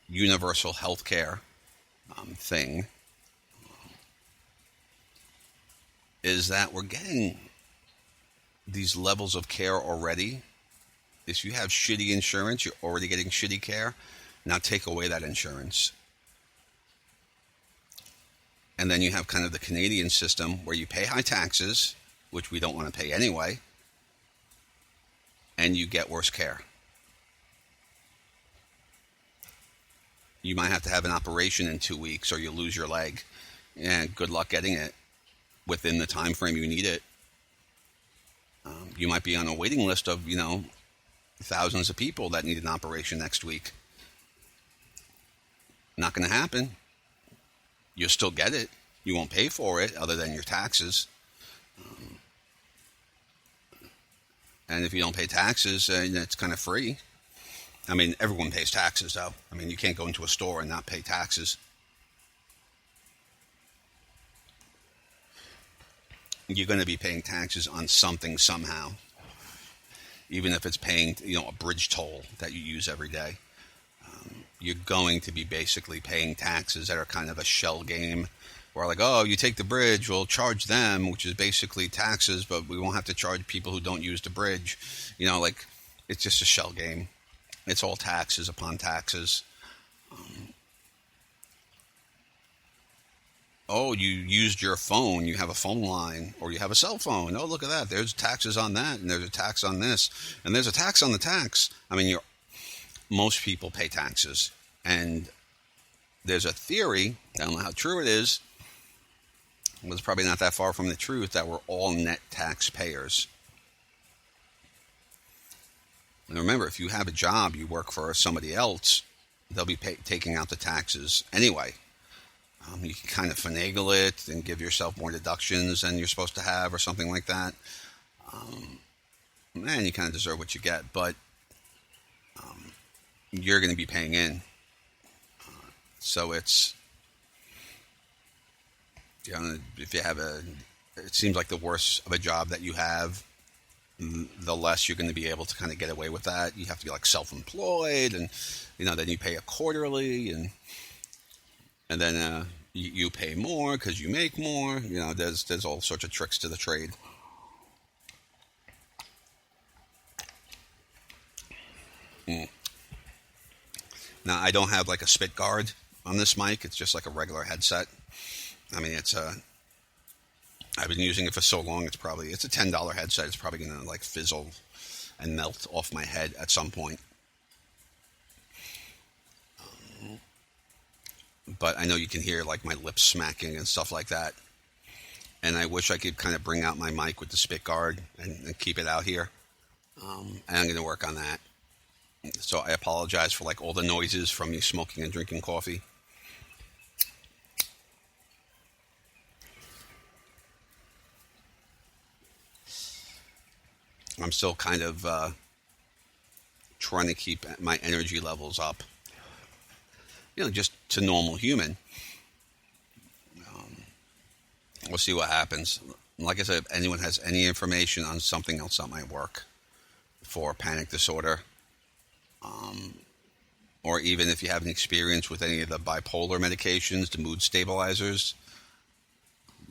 universal health care thing is that we're getting these levels of care already. If you have shitty insurance, you're already getting shitty care. Now take away that insurance. And then you have kind of the Canadian system where you pay high taxes, which we don't want to pay anyway, and you get worse care. You might have to have an operation in 2 weeks or you lose your leg. And good luck getting it within the time frame you need it. You might be on a waiting list of, thousands of people that need an operation next week. Not going to happen. You'll still get it. You won't pay for it other than your taxes. And if you don't pay taxes, it's kind of free. I mean, everyone pays taxes, though. I mean, you can't go into a store and not pay taxes. You're going to be paying taxes on something somehow. Even if it's paying, a bridge toll that you use every day. You're going to be basically paying taxes that are kind of a shell game. Where like, oh, you take the bridge, we'll charge them, which is basically taxes, but we won't have to charge people who don't use the bridge. It's just a shell game. It's all taxes upon taxes. Oh, you used your phone, you have a phone line, or you have a cell phone. Oh, look at that. There's taxes on that, and there's a tax on this, and there's a tax on the tax. I mean, most people pay taxes. And there's a theory, I don't know how true it is, but it's probably not that far from the truth, that we're all net taxpayers. And remember, if you have a job, you work for somebody else, they'll be taking out the taxes anyway. You can kind of finagle it and give yourself more deductions than you're supposed to have or something like that. And you kind of deserve what you get, but you're going to be paying in. So it's, if you have it seems like the worse of a job that you have, the less you're going to be able to kind of get away with that. You have to be like self-employed, and then you pay a quarterly, and then you pay more because you make more. There's all sorts of tricks to the trade. Now I don't have like a spit guard on this mic. It's just like a regular headset. I mean, I've been using it for so long. It's a $10 headset. It's probably going to like fizzle and melt off my head at some point. But I know you can hear like my lips smacking and stuff like that. And I wish I could kind of bring out my mic with the spit guard and keep it out here. And I'm going to work on that. So I apologize for like all the noises from me smoking and drinking coffee. I'm still kind of trying to keep my energy levels up. Just to normal human. We'll see what happens. Like I said, if anyone has any information on something else that might work for panic disorder, or even if you have an experience with any of the bipolar medications, the mood stabilizers,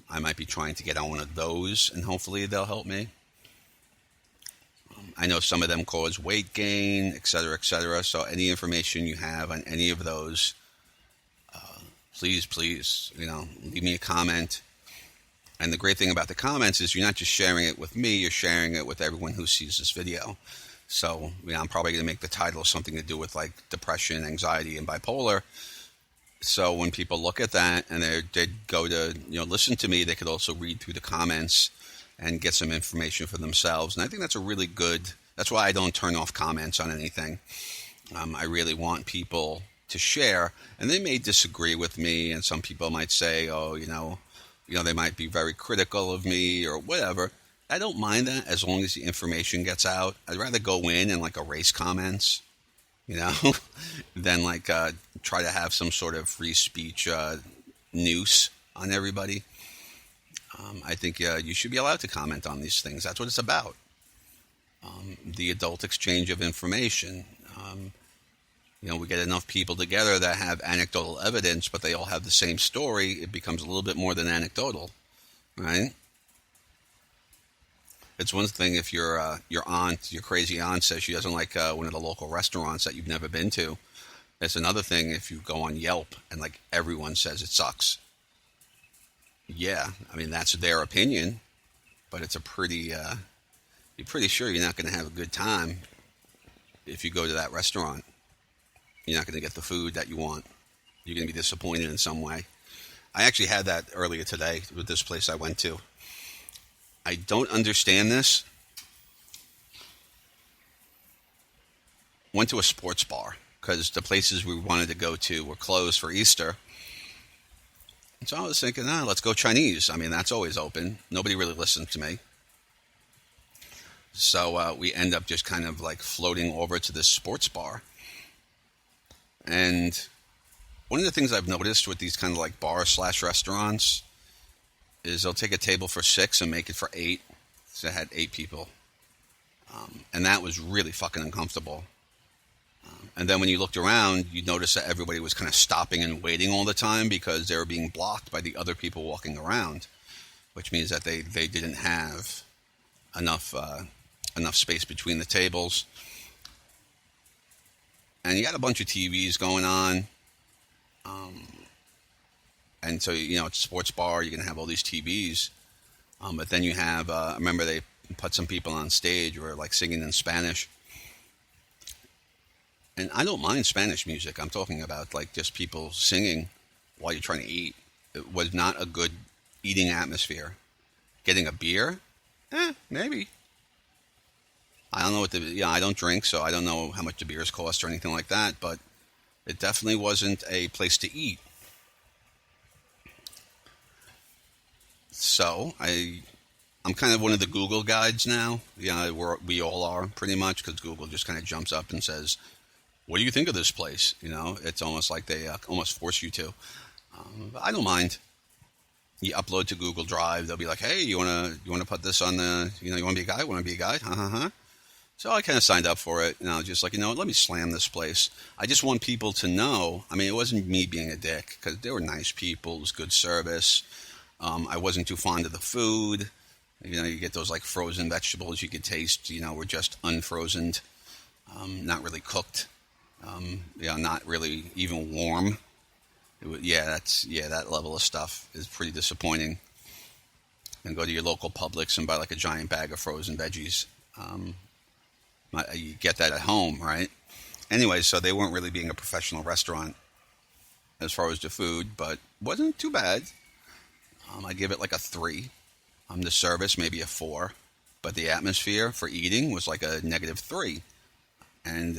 I might be trying to get on one of those, and hopefully they'll help me. I know some of them cause weight gain, et cetera, so any information you have on any of those, please, leave me a comment. And the great thing about the comments is you're not just sharing it with me, you're sharing it with everyone who sees this video. So, I'm probably going to make the title something to do with like depression, anxiety, and bipolar. So when people look at that and they go to, listen to me, they could also read through the comments and get some information for themselves. And I think that's that's why I don't turn off comments on anything. I really want people to share, and they may disagree with me, and some people might say, they might be very critical of me or whatever. I don't mind that as long as the information gets out. I'd rather go in and like erase comments, than like try to have some sort of free speech noose on everybody. I think you should be allowed to comment on these things. That's what it's about. The adult exchange of information. We get enough people together that have anecdotal evidence, but they all have the same story, it becomes a little bit more than anecdotal, right? It's one thing if your aunt, your crazy aunt, says she doesn't like one of the local restaurants that you've never been to. It's another thing if you go on Yelp and like everyone says it sucks. Yeah, I mean that's their opinion, but it's you're pretty sure you're not going to have a good time if you go to that restaurant. You're not going to get the food that you want. You're going to be disappointed in some way. I actually had that earlier today with this place I went to. I don't understand this. Went to a sports bar because the places we wanted to go to were closed for Easter. And so I was thinking, let's go Chinese. I mean, that's always open. Nobody really listened to me. So we end up just kind of like floating over to this sports bar. And one of the things I've noticed with these kind of like bar/restaurants is they'll take a table for 6 and make it for 8. So I had 8 people. And that was really fucking uncomfortable. And then when you looked around, you noticed that everybody was kind of stopping and waiting all the time because they were being blocked by the other people walking around, which means that they didn't have enough space between the tables. And you got a bunch of TVs going on. And so, it's a sports bar. You're going to have all these TVs. But then you have, I remember they put some people on stage who were like singing in Spanish. And I don't mind Spanish music. I'm talking about like just people singing while you're trying to eat. It was not a good eating atmosphere. Getting a beer? Maybe. I don't know I don't drink, so I don't know how much the beers cost or anything like that, but it definitely wasn't a place to eat. So I'm kind of one of the Google guides now. We all are pretty much, because Google just kind of jumps up and says, "What do you think of this place?" It's almost like they almost force you to. But I don't mind. You upload to Google Drive. They'll be like, "Hey, you wanna put this on the you want to be a guide? Want to be a guide? Huh." So I kind of signed up for it, and I was just like, let me slam this place. I just want people to know. I mean, it wasn't me being a dick, because they were nice people. It was good service. I wasn't too fond of the food. You get those like frozen vegetables you could taste, were just unfrozen, not really cooked, not really even warm. That level of stuff is pretty disappointing. And go to your local Publix and buy like a giant bag of frozen veggies. You get that at home, right? Anyway, so they weren't really being a professional restaurant as far as the food, but wasn't too bad. I give it like a 3. The service, maybe a 4. But the atmosphere for eating was like a -3. And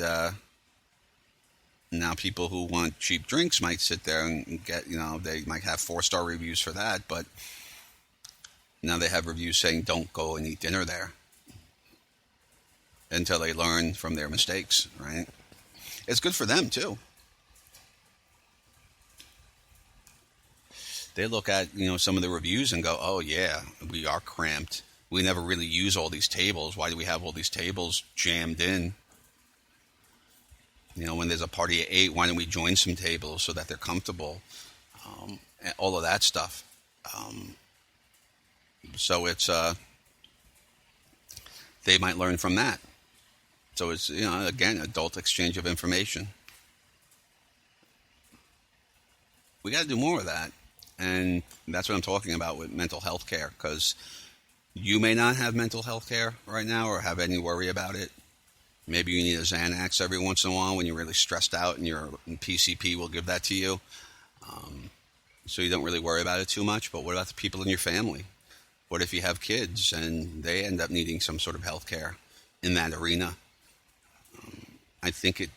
now people who want cheap drinks might sit there and get, they might have 4-star reviews for that, but now they have reviews saying don't go and eat dinner there until they learn from their mistakes, right? It's good for them, too. They look at, some of the reviews and go, oh, yeah, we are cramped. We never really use all these tables. Why do we have all these tables jammed in? When there's a party at 8, why don't we join some tables so that they're comfortable? All of that stuff. So it's, they might learn from that. So it's, again, adult exchange of information. We got to do more of that. And that's what I'm talking about with mental health care, because you may not have mental health care right now or have any worry about it. Maybe you need a Xanax every once in a while when you're really stressed out, and your PCP will give that to you. So you don't really worry about it too much. But what about the people in your family? What if you have kids and they end up needing some sort of health care in that arena? I think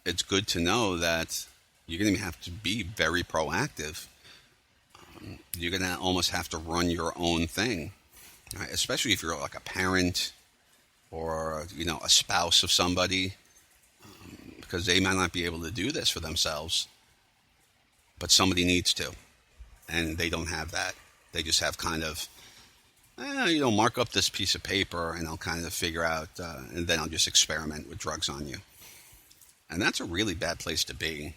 it's good to know that you're going to have to be very proactive. You're going to almost have to run your own thing, right? Especially if you're like a parent or, a spouse of somebody, because they might not be able to do this for themselves, but somebody needs to, and they don't have that. They just have kind of, mark up this piece of paper and I'll kind of figure out, and then I'll just experiment with drugs on you. And that's a really bad place to be,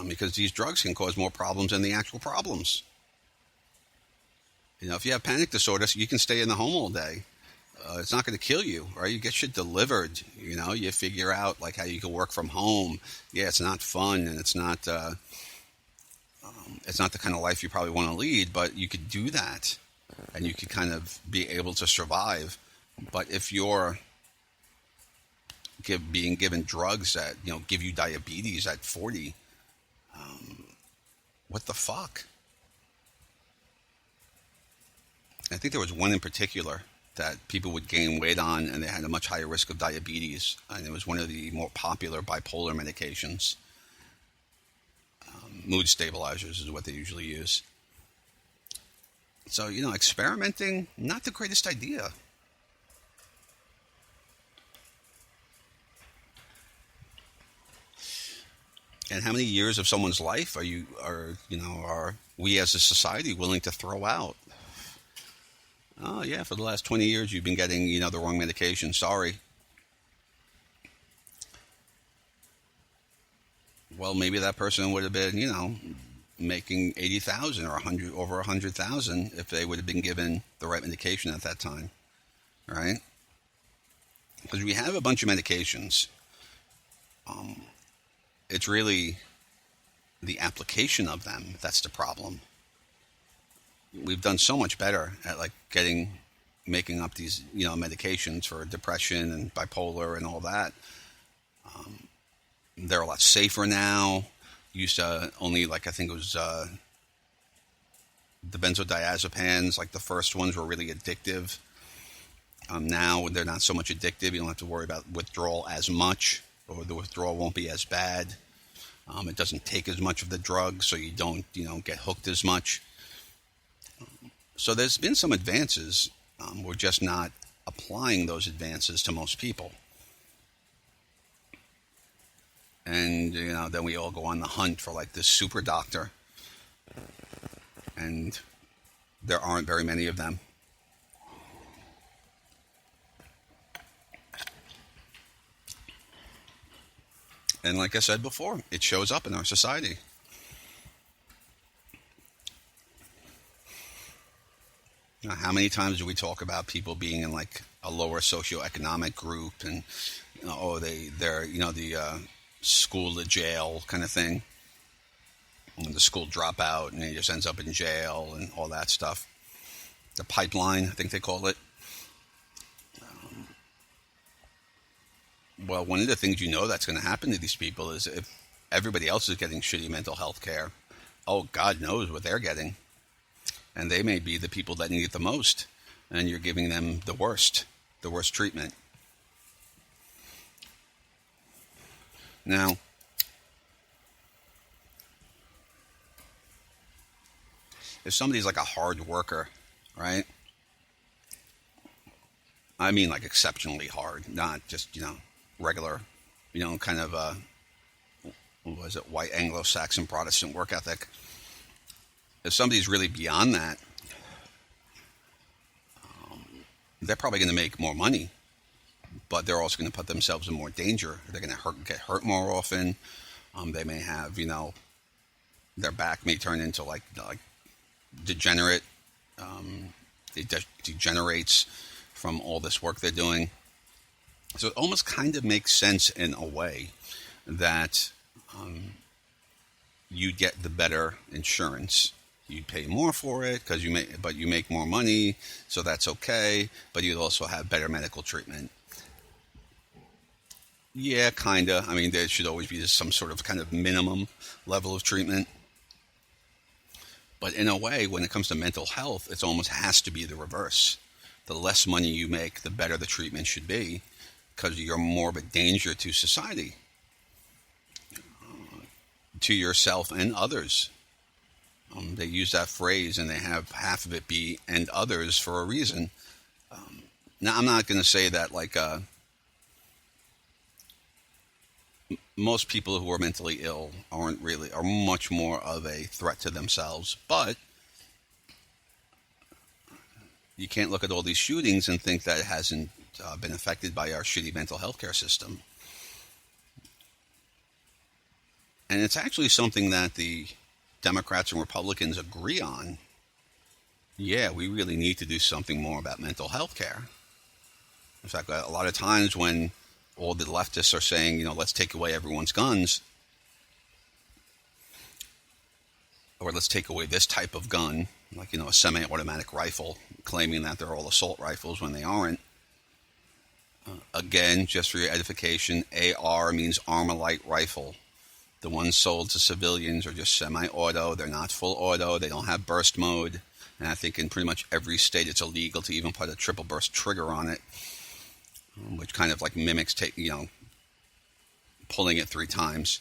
because these drugs can cause more problems than the actual problems. If you have panic disorder, you can stay in the home all day. It's not going to kill you, right? You get shit delivered. You figure out like how you can work from home. Yeah, it's not fun, and it's not the kind of life you probably want to lead, but you could do that, and you could kind of be able to survive. But if you're being given drugs that give you diabetes at 40, what the fuck? I think there was one in particular that people would gain weight on, and they had a much higher risk of diabetes, and it was one of the more popular bipolar medications. Mood stabilizers is what they usually use. So, experimenting, not the greatest idea. And how many years of someone's life are we as a society willing to throw out? Oh, yeah, for the last 20 years you've been getting, the wrong medication. Sorry. Well, maybe that person would have been, making 80,000 or over 100,000 if they would have been given the right medication at that time, right? Because we have a bunch of medications. It's really the application of them that's the problem. We've done so much better at making up these medications for depression and bipolar and all that. They're a lot safer now. Used to only I think it was the benzodiazepines, like the first ones were really addictive. Now they're not so much addictive. You don't have to worry about withdrawal as much, or the withdrawal won't be as bad. It doesn't take as much of the drug, so you don't get hooked as much. So there's been some advances. We're just not applying those advances to most people. And, then we all go on the hunt for this super doctor. And there aren't very many of them. And like I said before, it shows up in our society. How many times do we talk about people being in a lower socioeconomic group, and they're the school to jail kind of thing, and the school dropout, and he just ends up in jail and all that stuff. The pipeline, I think they call it. Well, one of the things that's going to happen to these people is if everybody else is getting shitty mental health care, God knows what they're getting. And they may be the people that need it the most, and you're giving them the worst treatment. Now, if somebody's a hard worker, right? I mean exceptionally hard, not just, regular, kind of white Anglo-Saxon Protestant work ethic. If somebody's really beyond that, they're probably going to make more money, but they're also going to put themselves in more danger. They're going to get hurt more often. They may have, their back may turn into degenerate. It degenerates from all this work they're doing. So it almost kind of makes sense in a way that you get the better insurance. You pay more for it because you make more money, so that's okay. But you'd also have better medical treatment. Yeah, kinda. I mean, there should always be some sort of kind of minimum level of treatment. But in a way, when it comes to mental health, it almost has to be the reverse. The less money you make, the better the treatment should be, because you're more of a danger to society, to yourself and others. They use that phrase, and they have half of it be "and others" for a reason. Now, I'm not going to say that most people who are mentally ill are much more of a threat to themselves, but you can't look at all these shootings and think that it hasn't been affected by our shitty mental health care system. And it's actually something that the Democrats and Republicans agree on. Yeah, we really need to do something more about mental health care. In fact, a lot of times when all the leftists are saying, let's take away everyone's guns, or let's take away this type of gun, like, a semi-automatic rifle, claiming that they're all assault rifles when they aren't. Again, just for your edification, AR means Armalite rifle. The ones sold to civilians are just semi-auto. They're not full auto. They don't have burst mode. And I think in pretty much every state it's illegal to even put a triple burst trigger on it, which kind of like mimics pulling it 3 times.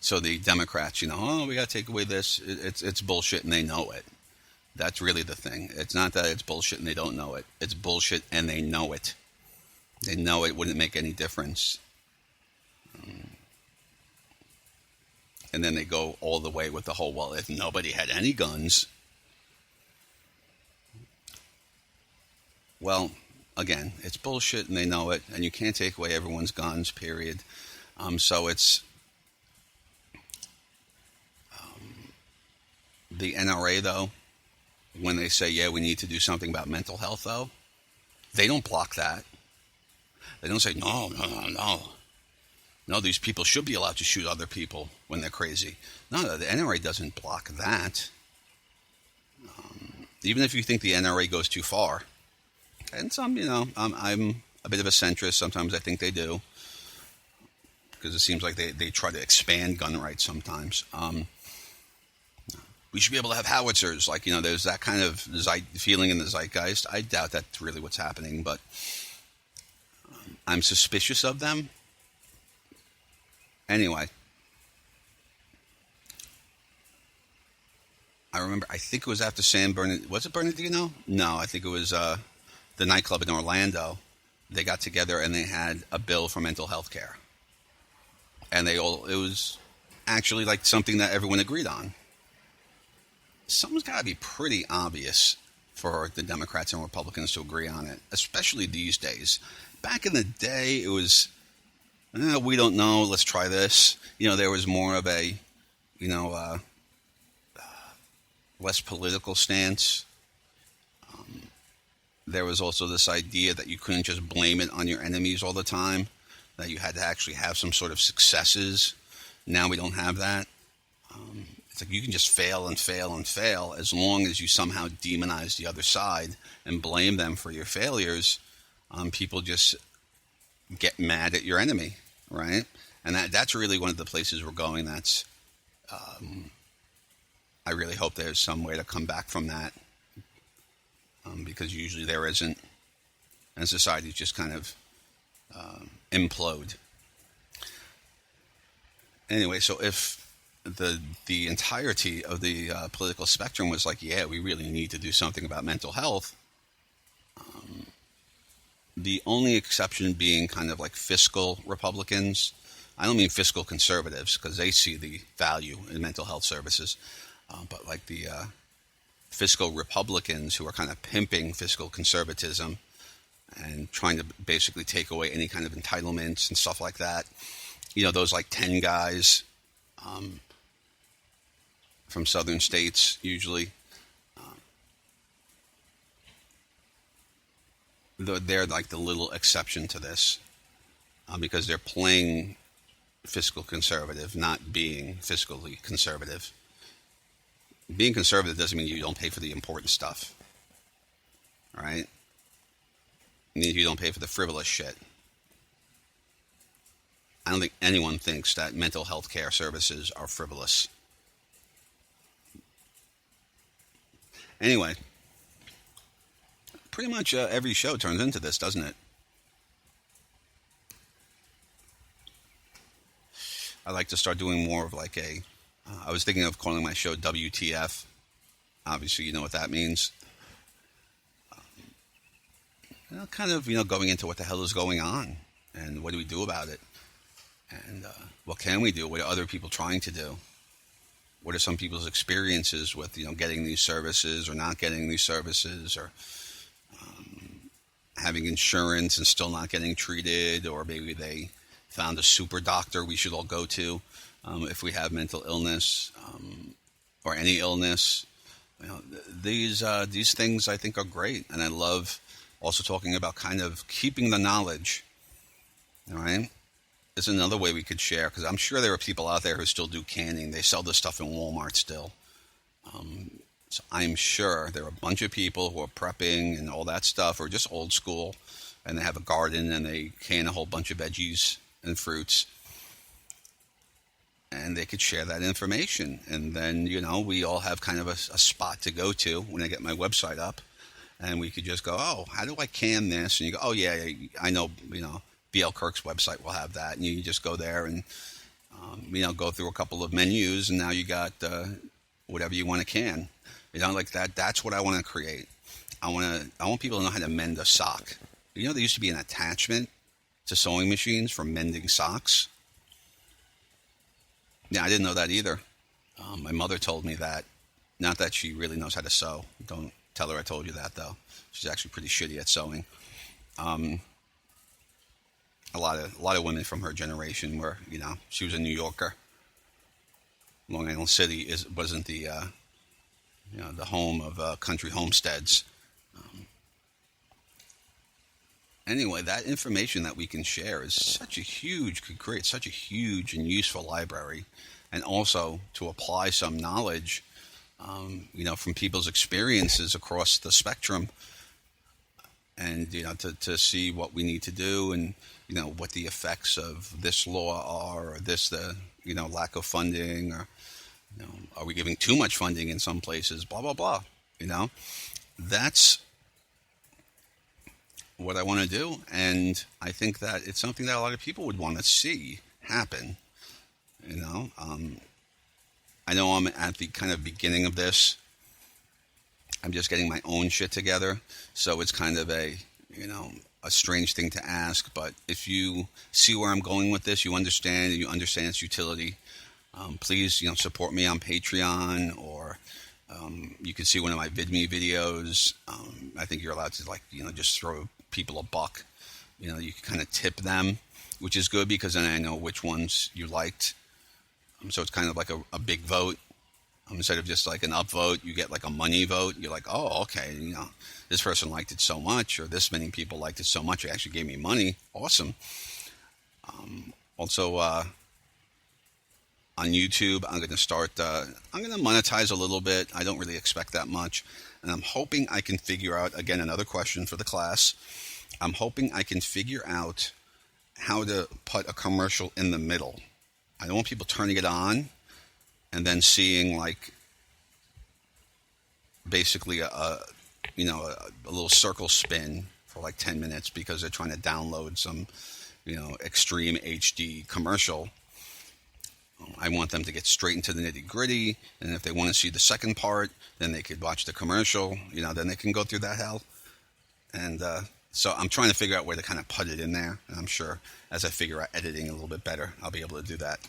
So the Democrats, we got to take away this. It's bullshit and they know it. That's really the thing. It's not that it's bullshit and they don't know it. It's bullshit and they know it. They know it wouldn't make any difference. And then they go all the way with the whole, well, if nobody had any guns. Well, again, it's bullshit and they know it. And you can't take away everyone's guns, period. So it's the NRA, though, when they say, yeah, we need to do something about mental health, though, they don't block that. They don't say, no. No, these people should be allowed to shoot other people when they're crazy. No, the NRA doesn't block that. Even if you think the NRA goes too far. And some, I'm a bit of a centrist. Sometimes I think they do. Because it seems like they try to expand gun rights sometimes. We should be able to have howitzers. Like, there's that kind of feeling in the zeitgeist. I doubt that's really what's happening, but I'm suspicious of them. Anyway, I remember, I think it was after San Bernardino. Was it Bernardino? No, I think it was the nightclub in Orlando. They got together and they had a bill for mental health care. And it was actually like something that everyone agreed on. Something's got to be pretty obvious for the Democrats and Republicans to agree on it, especially these days. Back in the day, it was, we don't know, let's try this. There was more of a, less political stance. There was also this idea that you couldn't just blame it on your enemies all the time, that you had to actually have some sort of successes. Now we don't have that. It's like you can just fail and fail and fail as long as you somehow demonize the other side and blame them for your failures. People just get mad at your enemy, right? And that's really one of the places we're going. That's I really hope there's some way to come back from that, because usually there isn't, and societies just kind of implode. Anyway, so if the entirety of the political spectrum was like, yeah, we really need to do something about mental health, the only exception being kind of like fiscal Republicans. I don't mean fiscal conservatives, because they see the value in mental health services, but like the fiscal Republicans who are kind of pimping fiscal conservatism and trying to basically take away any kind of entitlements and stuff like that. Those like 10 guys from southern states, usually. They're like the little exception to this, because they're playing fiscal conservative, not being fiscally conservative. Being conservative doesn't mean you don't pay for the important stuff, right? It means you don't pay for the frivolous shit. I don't think anyone thinks that mental health care services are frivolous. Anyway, pretty much every show turns into this, doesn't it? I'd like to start doing more of like I was thinking of calling my show WTF. Obviously, you know what that means. Kind of, going into what the hell is going on and what do we do about it? And what can we do? What are other people trying to do? What are some people's experiences with, getting these services or not getting these services, or having insurance and still not getting treated, or maybe they found a super doctor we should all go to if we have mental illness or any illness. These things I think are great, and I love also talking about kind of keeping the knowledge. All right, there's another way we could share, because I'm sure there are people out there who still do canning. They sell this stuff in Walmart still. So I'm sure there are a bunch of people who are prepping and all that stuff, or just old school, and they have a garden and they can a whole bunch of veggies and fruits, and they could share that information. And then, we all have kind of a spot to go to when I get my website up, and we could just go, oh, how do I can this? And you go, oh yeah, I know, BL Kirk's website will have that, and you just go there and go through a couple of menus, and now you got whatever you want to can. Like that. That's what I want to create. I want people to know how to mend a sock. There used to be an attachment to sewing machines for mending socks. Yeah, I didn't know that either. My mother told me that. Not that she really knows how to sew. Don't tell her I told you that, though. She's actually pretty shitty at sewing. A lot of women from her generation were, she was a New Yorker. Long Island City wasn't the the home of country homesteads. Anyway, that information that we can share is could create such a huge and useful library, and also to apply some knowledge, from people's experiences across the spectrum, and to see what we need to do, and what the effects of this law are, or this lack of funding, or are we giving too much funding in some places? Blah blah blah. That's what I want to do, and I think that it's something that a lot of people would want to see happen. I know I'm at the kind of beginning of this. I'm just getting my own shit together, so it's kind of a strange thing to ask, but if you see where I'm going with this, you understand its utility, please support me on Patreon, or you can see one of my VidMe videos. I think you're allowed to just throw people a buck. You can kind of tip them, which is good, because then I know which ones you liked. So it's kind of like a big vote. Instead of just like an upvote, you get like a money vote. You're like, oh, okay, this person liked it so much, or this many people liked it so much, it actually gave me money. Awesome. Also, on YouTube, I'm going to start, I'm going to monetize a little bit. I don't really expect that much. And I'm hoping I can figure out, again, another question for the class. I'm hoping I can figure out how to put a commercial in the middle. I don't want people turning it on and then seeing basically a little circle spin for 10 minutes because they're trying to download some, extreme HD commercial. I want them to get straight into the nitty gritty, and if they want to see the second part, then they could watch the commercial, then they can go through that hell. And so I'm trying to figure out where to kind of put it in there, and I'm sure as I figure out editing a little bit better, I'll be able to do that.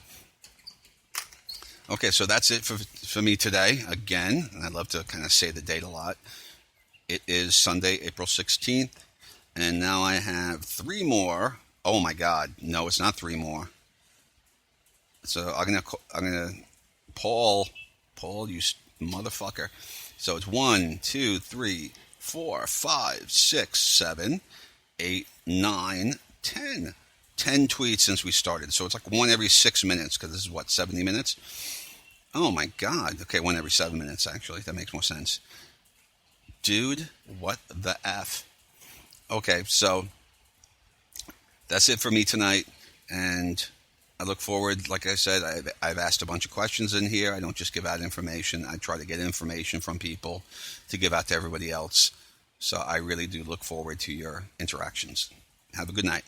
Okay, so that's it for me today. Again, and I love to kind of say the date a lot. It is Sunday, April 16th, and now I have 3 more. Oh my God, no, it's not 3 more. So I'm gonna Paul, you motherfucker. So it's 1, 2, 3, 4, 5, 6, 7, 8, 9, 10. 10 tweets since we started. So it's like one every 6 minutes, because this is 70 minutes? Oh my God. Okay, one every 7 minutes, actually. That makes more sense. Dude, what the F? Okay, so that's it for me tonight. And I look forward, like I said, I've asked a bunch of questions in here. I don't just give out information. I try to get information from people to give out to everybody else. So I really do look forward to your interactions. Have a good night.